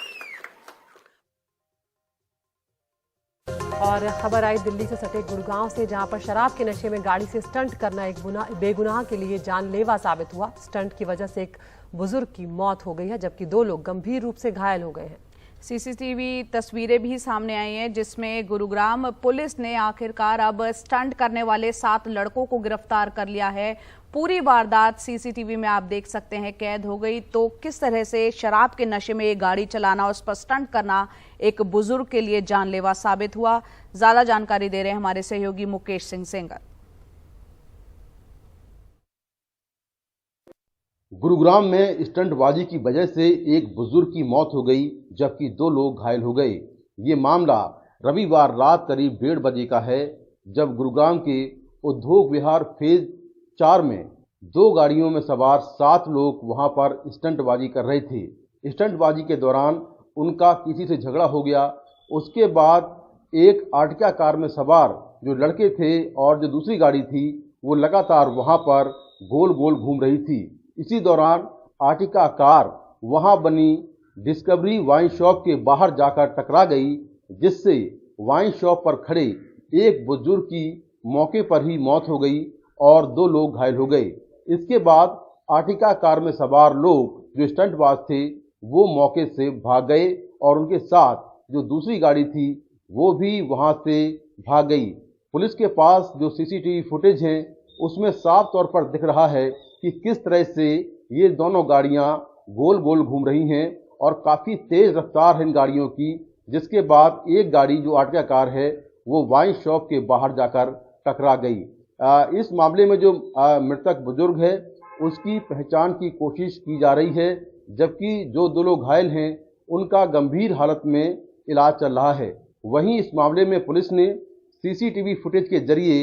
Speaker 22: और खबर आई दिल्ली से सटे गुड़गांव से, जहां पर शराब के नशे में गाड़ी से स्टंट करना एक बेगुनाह के लिए जानलेवा साबित हुआ। स्टंट की वजह से एक बुजुर्ग की मौत हो गई है, जबकि 2 लोग गंभीर रूप से घायल हो गए हैं।
Speaker 2: सीसीटीवी तस्वीरें भी सामने आई हैं, जिसमें गुरुग्राम पुलिस ने आखिरकार अब स्टंट करने वाले 7 लड़कों को गिरफ्तार कर लिया है। पूरी वारदात सीसीटीवी में आप देख सकते हैं कैद हो गई। तो किस तरह से शराब के नशे में एक गाड़ी चलाना, उस पर स्टंट करना एक बुजुर्ग के लिए जानलेवा साबित हुआ। ज्यादा जानकारी दे रहे हैं हमारे सहयोगी मुकेश सिंह सेंगर।
Speaker 13: गुरुग्राम में स्टंटबाजी की वजह से एक बुजुर्ग की मौत हो गई, जबकि 2 लोग घायल हो गए। ये मामला रविवार रात करीब 1:30 बजे का है, जब गुरुग्राम के उद्योग विहार फेज 4 में 2 गाड़ियों में सवार 7 लोग वहां पर स्टंटबाजी कर रहे थे। स्टंटबाजी के दौरान उनका किसी से झगड़ा हो गया। उसके बाद एक आर्टिका कार में सवार जो लड़के थे और जो दूसरी गाड़ी थी वो लगातार वहां पर गोल गोल घूम रही थी। इसी दौरान आर्टिका कार वहां बनी डिस्कवरी वाइन शॉप के बाहर जाकर टकरा गई, जिससे वाइन शॉप पर खड़े एक बुजुर्ग की मौके पर ही मौत हो गई और 2 लोग घायल हो गए। इसके बाद आर्टिका कार में सवार लोग जो स्टंटबाज थे वो मौके से भाग गए और उनके साथ जो दूसरी गाड़ी थी वो भी वहां से भाग गई। पुलिस के पास जो सीसीटीवी फुटेज है उसमें साफ तौर पर दिख रहा है कि किस तरह से ये दोनों गाड़ियां गोल गोल घूम रही हैं और काफ़ी तेज रफ्तार है इन गाड़ियों की, जिसके बाद एक गाड़ी जो आर्टिका कार है वो वाइन शॉप के बाहर जाकर टकरा गई। इस मामले में जो मृतक बुजुर्ग है उसकी पहचान की कोशिश की जा रही है, जबकि जो 2 लोग घायल हैं उनका गंभीर हालत में इलाज चल रहा है। वहीं इस मामले में पुलिस ने सीसीटीवी फुटेज के जरिए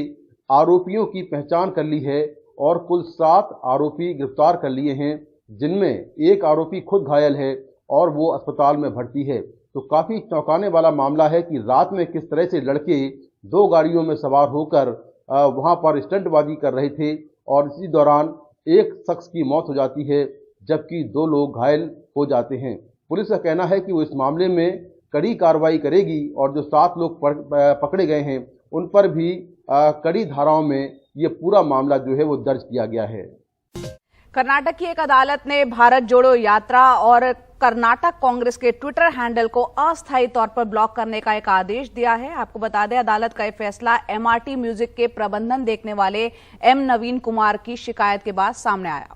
Speaker 13: आरोपियों की पहचान कर ली है और कुल 7 आरोपी गिरफ्तार कर लिए हैं, जिनमें एक आरोपी खुद घायल है और वो अस्पताल में भर्ती है। तो काफ़ी चौंकाने वाला मामला है कि रात में किस तरह से लड़के 2 गाड़ियों में सवार होकर वहां पर स्टंटबाजी कर रहे थे और इसी दौरान एक शख्स की मौत हो जाती है, जबकि 2 लोग घायल हो जाते हैं। पुलिस का कहना है कि वो इस मामले में कड़ी कार्रवाई करेगी और जो 7 लोग पकड़े गए हैं उन पर भी कड़ी धाराओं में ये पूरा मामला जो है वो दर्ज किया गया है।
Speaker 2: कर्नाटक की एक अदालत ने भारत जोड़ो यात्रा और कर्नाटक कांग्रेस के ट्विटर हैंडल को अस्थायी तौर पर ब्लॉक करने का एक आदेश दिया है। आपको बता दें, अदालत का यह फैसला MRT म्यूजिक के प्रबंधन देखने वाले M नवीन कुमार की शिकायत के बाद सामने आया।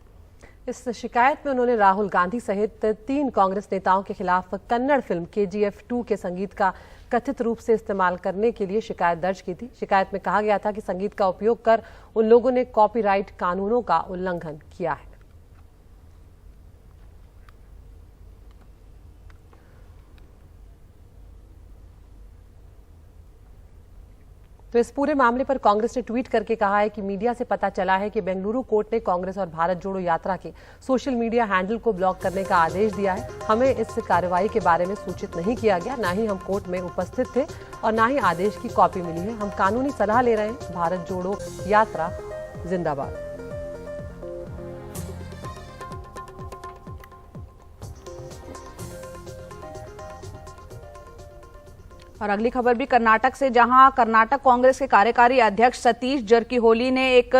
Speaker 22: इस शिकायत में उन्होंने राहुल गांधी सहित 3 कांग्रेस नेताओं के खिलाफ कन्नड़ फिल्म KGF 2 के संगीत का कथित रूप से इस्तेमाल करने के लिए शिकायत दर्ज की थी। शिकायत में कहा गया था कि संगीत का उपयोग कर उन लोगों ने कॉपीराइट कानूनों का उल्लंघन किया है। तो इस पूरे मामले पर कांग्रेस ने ट्वीट करके कहा है कि मीडिया से पता चला है कि बेंगलुरु कोर्ट ने कांग्रेस और भारत जोड़ो यात्रा के सोशल मीडिया हैंडल को ब्लॉक करने का आदेश दिया है। हमें इस कार्रवाई के बारे में सूचित नहीं किया गया, ना ही हम कोर्ट में उपस्थित थे और ना ही आदेश की कॉपी मिली है। हम कानूनी सलाह ले रहे हैं। भारत जोड़ो यात्रा जिंदाबाद।
Speaker 2: और अगली खबर भी कर्नाटक से, जहां कर्नाटक कांग्रेस के कार्यकारी अध्यक्ष सतीश जरकीहोली ने एक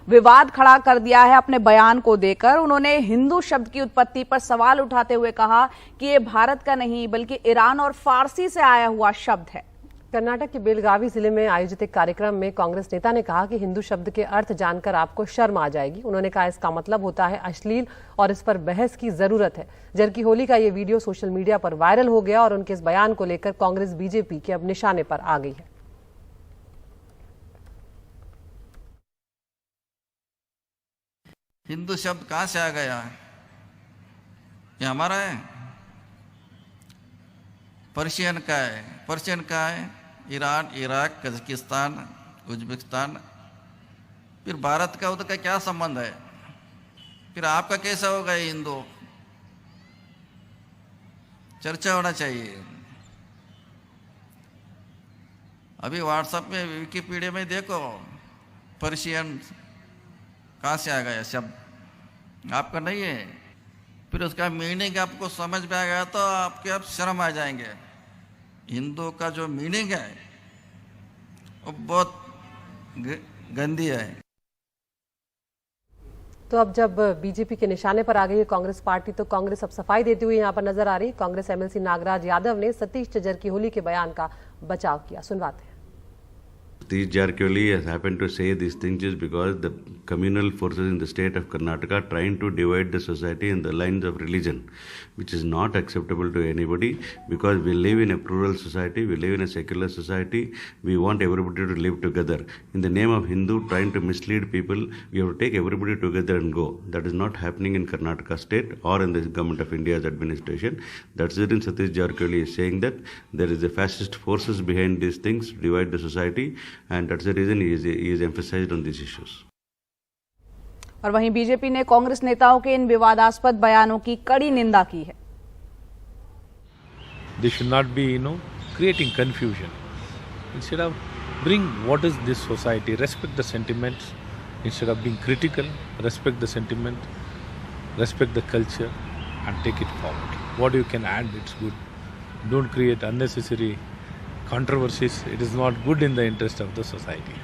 Speaker 2: विवाद खड़ा कर दिया है अपने बयान को देकर। उन्होंने हिंदू शब्द की उत्पत्ति पर सवाल उठाते हुए कहा कि ये भारत का नहीं बल्कि ईरान और फारसी से आया हुआ शब्द है।
Speaker 22: कर्नाटक के बेलगावी जिले में आयोजित एक कार्यक्रम में कांग्रेस नेता ने कहा कि हिंदू शब्द के अर्थ जानकर आपको शर्म आ जाएगी। उन्होंने कहा इसका मतलब होता है अश्लील और इस पर बहस की जरूरत है। जरकी होली का ये वीडियो सोशल मीडिया पर वायरल हो गया और उनके इस बयान को लेकर कांग्रेस बीजेपी के अब निशाने पर आ गई है।
Speaker 15: हिंदू शब्द कहां से आ गया है? ये हमारा है? पर्शियन का है। पर्शियन का है ईरान, इराक, कजाकिस्तान, उज्बेकिस्तान। फिर भारत का उधर का क्या संबंध है? फिर आपका कैसा होगा ये हिंदू? चर्चा होना चाहिए। अभी व्हाट्सएप में, विकिपीडिया में देखो पर्शियन कहाँ से आ गया शब्द, आपका नहीं है। फिर उसका मीनिंग आपको समझ में आ गया तो आपके अब शर्म आ जाएंगे। हिंदू का जो मीनिंग है वो बहुत गंदी है।
Speaker 22: तो अब जब बीजेपी के निशाने पर आ गई है कांग्रेस पार्टी, तो कांग्रेस अब सफाई देती हुई यहां पर नजर आ रही। कांग्रेस एमएलसी नागराज यादव ने सतीश जरकीहोली के बयान का बचाव किया। सुनवाते हैं।
Speaker 16: Satish Jarkioli has happened to say these things is because the communal forces in the state of Karnataka are trying to divide the society in the lines of religion, which is not acceptable to anybody, because we live in a plural society, we live in a secular society, we want everybody to live together. In the name of Hindu trying to mislead people, we have to take everybody together and go. That is not happening in Karnataka state or in the government of India's administration. That's the reason Satish Jarkioli is saying that there is a fascist forces behind these things to divide the society. And that's the reason he is emphasized on these issues.
Speaker 2: और वहीं BJP ने कांग्रेस नेताओं के इन विवादास्पद बयानों की कड़ी निंदा की है।
Speaker 23: They should not be, creating confusion. Instead of bring what is this society, respect the sentiments. Instead of being critical, respect the sentiment, respect the culture, and take it forward. What you can add, it's good. Don't create unnecessary controversies. It is not good in the interest of the society.